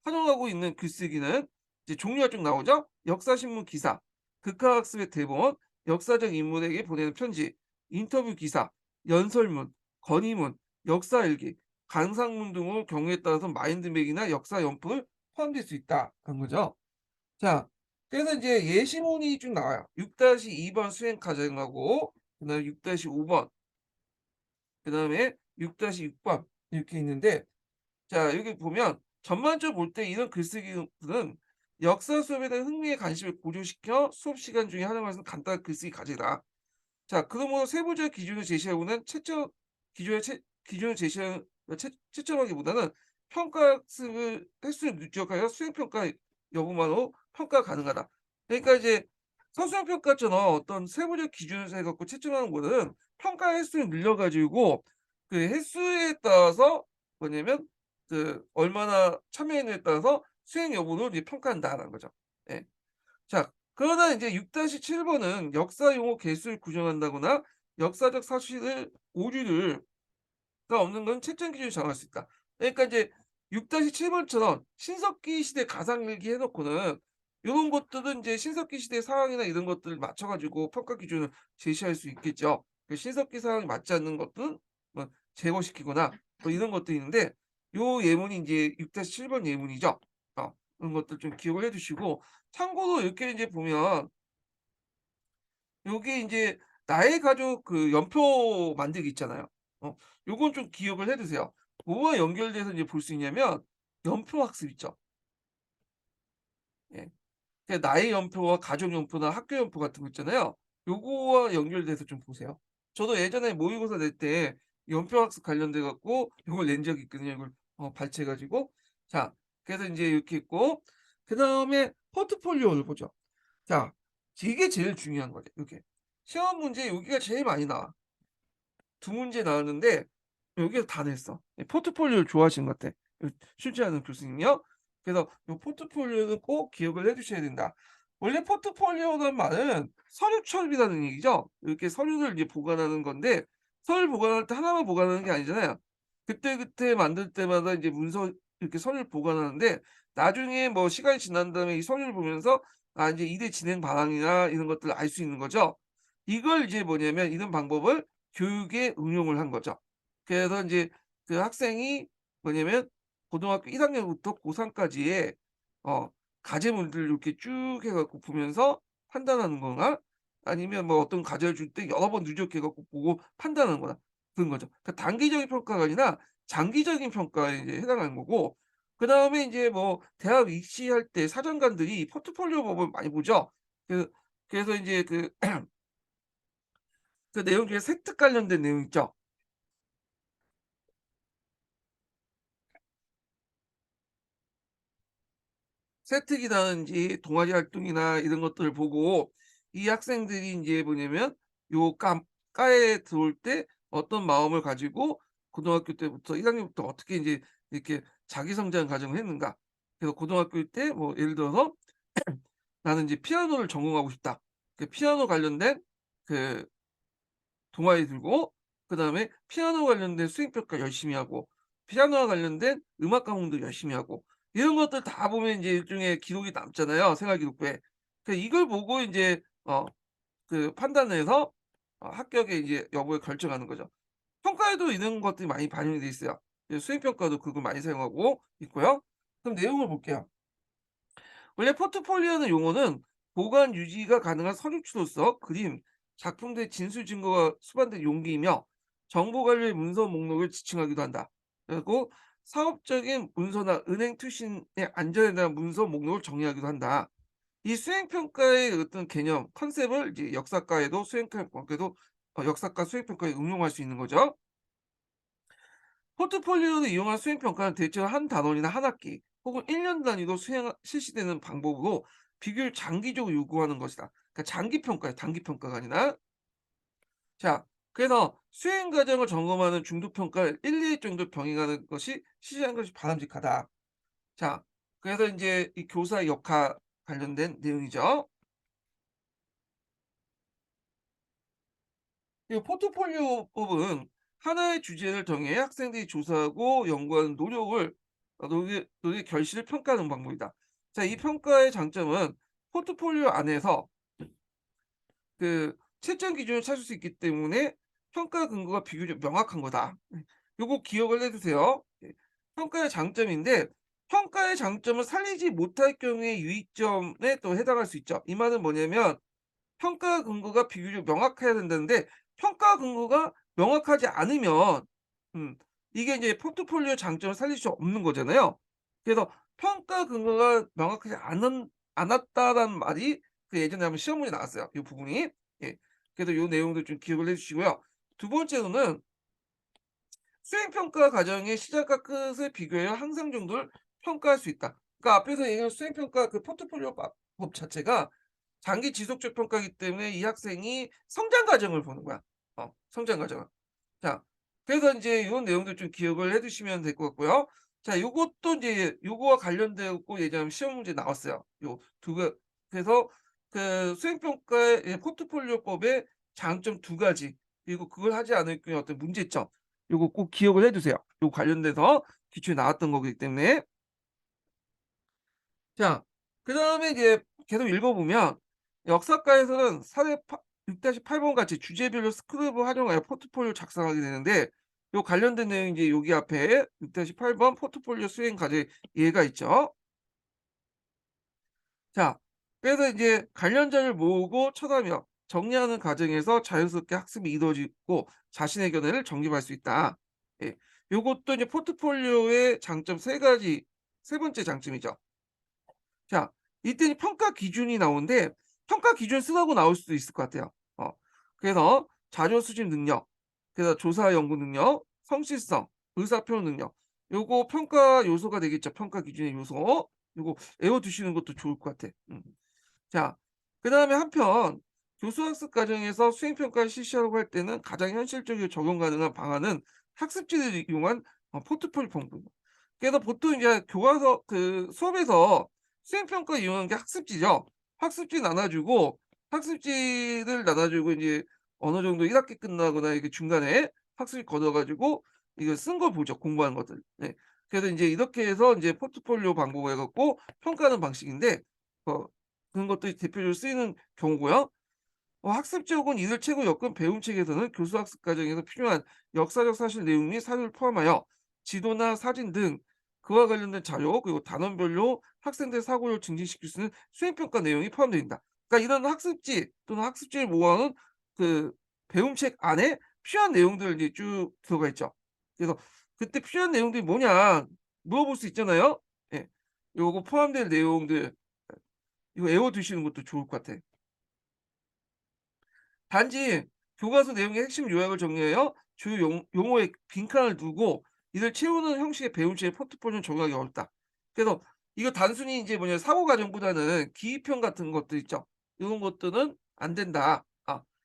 활용하고 있는 글쓰기는 이제 종류가 쭉 나오죠. 역사신문 기사, 극화학습의 대본, 역사적 인물에게 보내는 편지, 인터뷰 기사, 연설문, 건의문, 역사일기, 감상문 등의 경우에 따라서 마인드맵이나 역사 연풀 포함될 수 있다는 거죠. 자, 그래서 인제 예시문이 쭉 나와요. 6-2번 수행 과정하고 그다음에 6-5번 그다음에 6-6번 이렇게 있는데 자, 여기 보면 전반적으로 볼 때 이런 글쓰기는 역사 수업에 대한 흥미의 관심을 고조시켜 수업 시간 중에 활용할 간단한 글쓰기 과제다. 자, 그러므로 세부적 기준을 제시하고는 기준을 제시하 채점하기보다는 평가 학습을 횟수를 누적하여 수행 평가 여부만으로 평가가 가능하다. 그러니까 이제 서술형 평가처럼 어떤 세부적 기준을 해 갖고 채점하는 거는 평가 횟수를 늘려 가지고 그 횟수에 따라서 뭐냐면 얼마나 참여했느냐에 따라서 수행 여부를 이제 평가한다라는 거죠. 예. 자, 그러나 인제 6-7 번은 역사 용어 개수를 규정한다거나 역사적 사실을 오류를 가 없는 건 채점 기준을 정할 수 있다. 그러니까 이제 6-7 번처럼 신석기 시대 가상일기 해 놓고는 요런 것들은 인제 신석기 시대 상황이나 이런 것들을 맞춰 가지고 평가 기준을 제시할 수 있겠죠. 그 신석기 상황에 맞지 않는 것들은 뭐 제거시키거나 뭐 이런 것들이 있는데 요 예문이 인제 6-7번 예문이죠. 그런 것들 좀 기억을 해 두시고 참고로 이렇게 인제 보면 요게 인제 나의 가족 그 연표 만들기 있잖아요. 요건 좀 기억을 해 두세요. 뭐와 연결돼서 이제 볼 수 있냐면 연표 학습 있죠. 예. 그 나의 연표와 가족 연표나 학교 연표 같은 거 있잖아요. 요거와 연결돼서 좀 보세요. 저도 예전에 모의고사 낼 때 연평학습 관련돼 갖고 요걸 낸 적이 있거든요. 이걸 발췌해 가지고. 자, 그래서 인제 이렇게 있고 그다음에 포트폴리오를 보죠. 자, 이게 제일 중요한 거죠, 요게. 시험 문제 여기가 제일 많이 나와. 두 문제 나왔는데 여기서 다 냈어. 이 포트폴리오를 좋아하시는 것 같아, 요 출제하는 교수님이요. 그래서 요 포트폴리오는 꼭 기억을 해 두셔야 된다. 원래 포트폴리오란 말은 서류철이라는 얘기죠. 이렇게 서류를 이제 보관하는 건데 서류를 보관할 때 하나만 보관하는 게 아니잖아요. 그때그때 만들 때마다 이제 문서 이렇게 서류를 보관하는데 나중에 뭐 시간이 지난 다음에 이 서류를 보면서 아 인제 일의 진행 방향이나 이런 것들을 알 수 있는 거죠. 이걸 이제 뭐냐면 이런 방법을 교육에 응용을 한 거죠. 그래서 인제 그 학생이 뭐냐면 고등학교 1 학년부터 고3 까지의 어 과제물들을 이렇게 쭉 해 갖고 보면서 판단하는 거나 아니면 뭐 어떤 과제를 줄 때 여러 번 누적해 갖고 보고 판단하는 거나 그런 거죠. 그러니까 단기적인 평가가 아니라 장기적인 평가에 이제 해당하는 거고 그다음에 인제 뭐 대학 입시할 때 사정관들이 포트폴리오 법을 많이 보죠. 그 그래서 인제 그 내용 중에 세특 관련된 내용 있죠. 세특이라든지 동아리 활동이나 이런 것들을 보고 이 학생들이 인제 뭐냐면 요 과에 들어올 때 어떤 마음을 가지고 고등학교 때부터 1 학년부터 어떻게 인제 이렇게 자기 성장 과정을 했는가. 그래서 고등학교 때 뭐 예를 들어서 '나는 인제 피아노를 전공하고 싶다.' 그 피아노 관련된 그 동아리 들고 그다음에 피아노 관련된 수행 평가 열심히 하고 피아노와 관련된 음악 과목도 열심히 하고 이런 것들 다 보면 인제 일종의 기록이 남잖아요, 생활 기록부에. 그 이걸 보고 인제 그 판단을 해서 합격의 이제 여부를 결정하는 거죠. 평가에도 이런 것들이 많이 반영이 돼 있어요. 예 수행 평가도 그걸 많이 사용하고 있고요. 그럼 내용을 볼게요. 원래 포트폴리오는 용어는 보관 유지가 가능한 서류치로서 그림, 작품들의 진술 증거가 수반된 용기이며 정보 관리의 문서 목록을 지칭하기도 한다. 그리고 사업적인 문서나 은행 투신의 안전에 대한 문서 목록을 정의하기도 한다. 이 수행평가의 어떤 개념, 컨셉을 이제 역사과에도 수행평가에도 역사과 수행평가에 응용할 수 있는 거죠. 포트폴리오를 이용한 수행평가는 대체로 한 단원이나 한 학기 혹은 1년 단위로 실시되는 방법으로 비교를 장기적으로 요구하는 것이다. 그러니까 장기 평가예요. 단기 평가가 아니라. 자, 그래서 수행 과정을 점검하는 중도 평가를 1-2회 정도 병행하는 것이 시시한 것이 바람직하다. 자, 그래서 인제 이 교사의 역할 관련된 내용이죠. 이 포트폴리오법은 하나의 주제를 정해 학생들이 조사하고 연구하는 노력을 노력의 결실을 평가하는 방법이다. 자, 이 평가의 장점은 포트폴리오 안에서 채점 기준을 찾을 수 있기 때문에 평가 근거가 비교적 명확한 거다. 요거 기억을 해 두세요. 예. 평가의 장점인데 평가의 장점을 살리지 못할 경우에 유의점에 또 해당할 수 있죠. 이 말은 뭐냐면 평가 근거가 비교적 명확해야 된다는데 평가 근거가 명확하지 않으면 음 이게 이제 포트폴리오 장점을 살릴 수 없는 거잖아요. 그래서 평가 근거가 명확하지 않았다라는 말이 예전에 한번 시험 문제 나왔어요, 이 부분이. 예. 그래서 요 내용도 좀 기억을 해 주시고요. 두 번째로는 수행 평가 과정의 시작과 끝을 비교해야 항상 정도를 평가할 수 있다. 그러니까 앞에서 얘기한 수행 평가 그 포트폴리오 법 자체가 장기 지속적 평가이기 때문에 이 학생이 성장 과정을 보는 거야. 성장 과정을. 자, 그래서 인제 요런 내용들 좀 기억을 해 두시면 될 것 같고요. 자, 요것도 인제 요거와 관련돼 갖고 예전에 시험 문제 나왔어요. 요 두 가 그래서 그 수행평가의 포트폴리오법의 장점 두 가지 그리고 그걸 하지 않을 경우에 어떤 문제점 요거 꼭 기억을 해 두세요. 요 관련돼서 기출에 나왔던 거기 때문에. 자, 그다음에 이제 계속 읽어 보면 역사과에서는 사례 6-8번 같이 주제별로 스크립을 활용하여 포트폴리오를 작성하게 되는데 요 관련된 내용이 이제 여기 앞에 6-8번 포트폴리오 수행 과제 예가 있죠. 자, 그래서 이제 관련자를 모으고 쳐가며 정리하는 과정에서 자연스럽게 학습이 이루어지고 자신의 견해를 정립할 수 있다. 예. 요것도 이제 포트폴리오의 장점 세 가지 세 번째 장점이죠. 자, 이때 평가 기준이 나오는데 평가 기준 쓰라고 나올 수도 있을 것 같아요. 그래서 자료 수집 능력, 그래서 조사 연구 능력, 성실성, 의사 표현 능력 요거 평가 요소가 되겠죠. 평가 기준의 요소. 요거 외워 두시는 것도 좋을 것 같아. 자, 그다음에 한편 교수학습 과정에서 수행 평가를 실시하려고 할 때는 가장 현실적이고 적용 가능한 방안은 학습지를 이용한 포트폴리오 공부. 그래서 보통 이제 교과서 그 수업에서 수행 평가 이용한 게 학습지죠. 학습지 나눠 주고 학습지를 나눠 주고 이제 어느 정도 1 학기 끝나거나 이게 중간에 학습지 걷어 가지고 이거 쓴 걸 보죠, 공부한 것들. 네. 그래서 인제 이렇게 해서 인제 포트폴리오 방법을 해 갖고 평가하는 방식인데 어 그런 것들이 대표적으로 쓰이는 경우고요. 학습지 혹은 이들 책을 엮은 배움책에서는 교수 학습 과정에서 필요한 역사적 사실 내용 및 사료를 포함하여 지도나 사진 등 그와 관련된 자료 그리고 단원별로 학생들의 사고를 증진시킬 수 있는 수행평가 내용이 포함되어 있다. 그러니까 이런 학습지 또는 학습지를 모아놓은 그 배움책 안에 필요한 내용들 이제 쭉 들어가 있죠. 그래서 그때 필요한 내용들이 뭐냐 물어볼 수 있잖아요. 예. 요거 포함된 내용들 이거 외워 두시는 것도 좋을 것 같아요. 단지 교과서 내용의 핵심 요약을 정리하여 주요 용어에 빈칸을 두고 이를 채우는 형식의 배움식의 포트폴리오는 적용하기 어렵다. 그래서 이거 단순히 이제 뭐냐 사고 과정보다는 기입형 같은 것들 있죠. 이런 것들은 안 된다.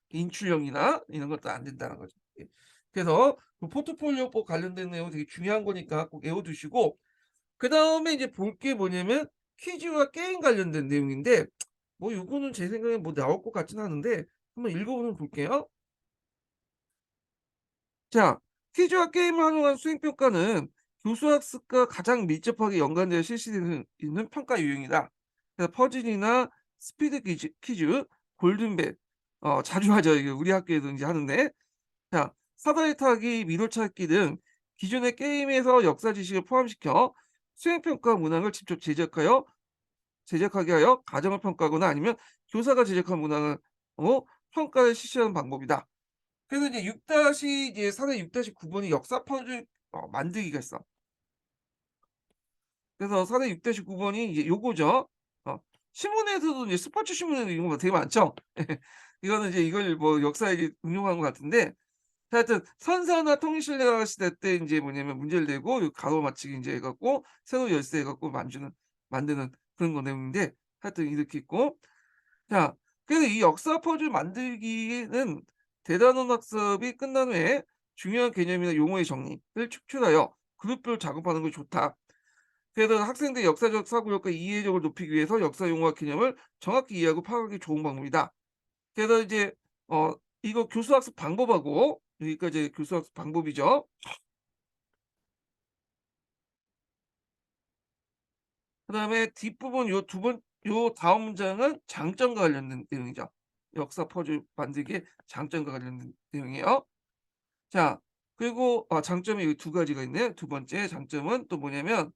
인출형이나 이런 것도 안 된다는 거죠. 예. 그래서 그 포트폴리오법 관련된 내용 되게 중요한 거니까 꼭 외워 두시고 그다음에 이제 볼 게 뭐냐면 퀴즈와 게임 관련된 내용인데 뭐 요거는 제 생각에 뭐 나올 것 같진 않은데 한번 읽어보면 볼게요. 자, 퀴즈와 게임을 활용한 수행평가는 교수학습과 가장 밀접하게 연관되어 실시되는 있는 평가 유형이다. 그래서 퍼즐이나 스피드 퀴즈, 골든벨, 자주 하죠. 이게 우리 학교에도 이제 하는데. 자, 사다리 타기, 미로 찾기 등 기존의 게임에서 역사 지식을 포함시켜 수행평가 문항을 직접 제작하게 하여 가정을 평가하거나 아니면 교사가 제작한 문항을 평가를 실시하는 방법이다. 그래서 이제 6 다시 이제 사대 6-9 번이 역사 퍼즐 만들기가 있어. 그래서 사대 6-9 번이 이제 요거죠. 신문에서도 이제 스포츠 신문에도 이런 거 되게 많죠. 이거는 이제 이걸 뭐 역사에 이제 응용한 것 같은데 하여튼 선사나 통일신라 시대 때 인제 뭐냐면 문제를 내고 요 가로 맞추기 인제 해 갖고 세로 열쇠 해 갖고 만드는 그런 거 내용인데 하여튼 이렇게 있고 자 그래서 이 역사 퍼즐 만들기는 대단원 학습이 끝난 후에 중요한 개념이나 용어의 정리를 축출하여 그룹별로 작업하는 게 좋다. 그래서 학생들의 역사적 사고력과 이해력을 높이기 위해서 역사 용어와 개념을 정확히 이해하고 파악하기 좋은 방법이다. 그래서 이제 어 이거 교수학습 방법하고 여기까지 교수학습 방법이죠. 그다음에 뒷부분 요 두 번 요 다음 문장은 장점과 관련된 내용이죠. 역사 퍼즐 만들기의 장점과 관련된 내용이에요. 자 그리고 장점이 여기 두 가지가 있네요. 두 번째 장점은 또 뭐냐면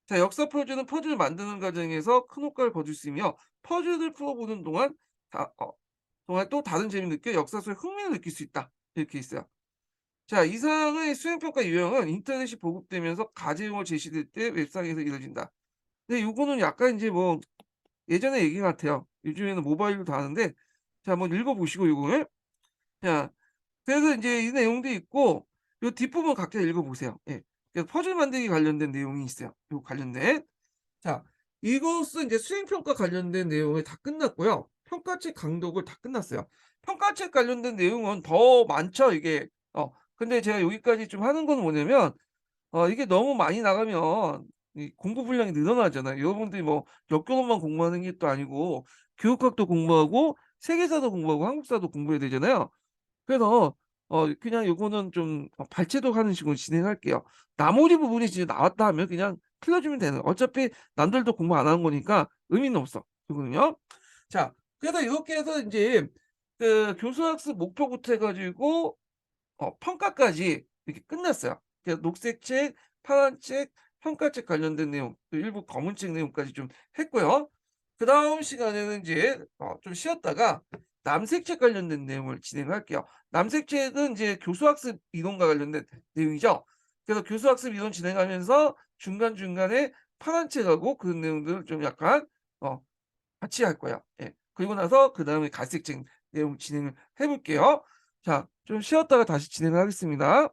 자 역사 퍼즐은 퍼즐을 만드는 과정에서 큰 효과를 거둘 수 있으며 퍼즐을 풀어보는 동안 또 다른 재미를 느껴 역사 속에 흥미를 느낄 수 있다. 이렇게 있어요. 자 이상의 수행평가 유형은 인터넷이 보급되면서 과제용어 제시될 때 웹상에서 이뤄진다. 근데 요거는 약간 인제 뭐 예전의 얘기 같아요. 요즘에는 모바일로 다 하는데 자 한번 읽어 보시고 요거를. 자 그래서 인제 이 내용도 있고 요 뒷부분 각자 읽어 보세요. 예. 그래서 퍼즐 만들기 관련된 내용이 있어요. 요 관련된. 자 이것은 인제 수행평가 관련된 내용이 다 끝났고요. 평가책 강독을 다 끝났어요. 평가책 관련된 내용은 더 많죠 이게. 근데 제가 여기까지 좀 하는 건 뭐냐면 이게 너무 많이 나가면 이 공부 분량이 늘어나잖아요. 여러분들이 뭐 역경험만 공부하는 게 또 아니고 교육학도 공부하고 세계사도 공부하고 한국사도 공부해야 되잖아요. 그래서 그냥 요거는 좀 발췌독하는 식으로 진행할게요. 나머지 부분이 진짜 나왔다 하면 그냥 틀려 주면 되는 어차피 남들도 공부 안 하는 거니까 의미는 없어. 요거는요. 자 그래서 이렇게 해서 인제 그 교수학습 목표부터 해 가지고 평가까지 이렇게 끝났어요. 그래서 녹색책, 파란책, 평가책 관련된 내용 또 일부 검은책 내용까지 좀 했고요. 그다음 시간에는 인제 좀 쉬었다가 남색책 관련된 내용을 진행할게요. 남색책은 인제 교수학습 이론과 관련된 내용이죠. 그래서 교수학습 이론 진행하면서 중간중간에 파란책하고 그런 내용들을 좀 약간 어 같이 할 거예요. 예. 그리고 나서 그다음에 갈색책 내용 진행을 해 볼게요. 자, 좀 쉬었다가 다시 진행을 하겠습니다.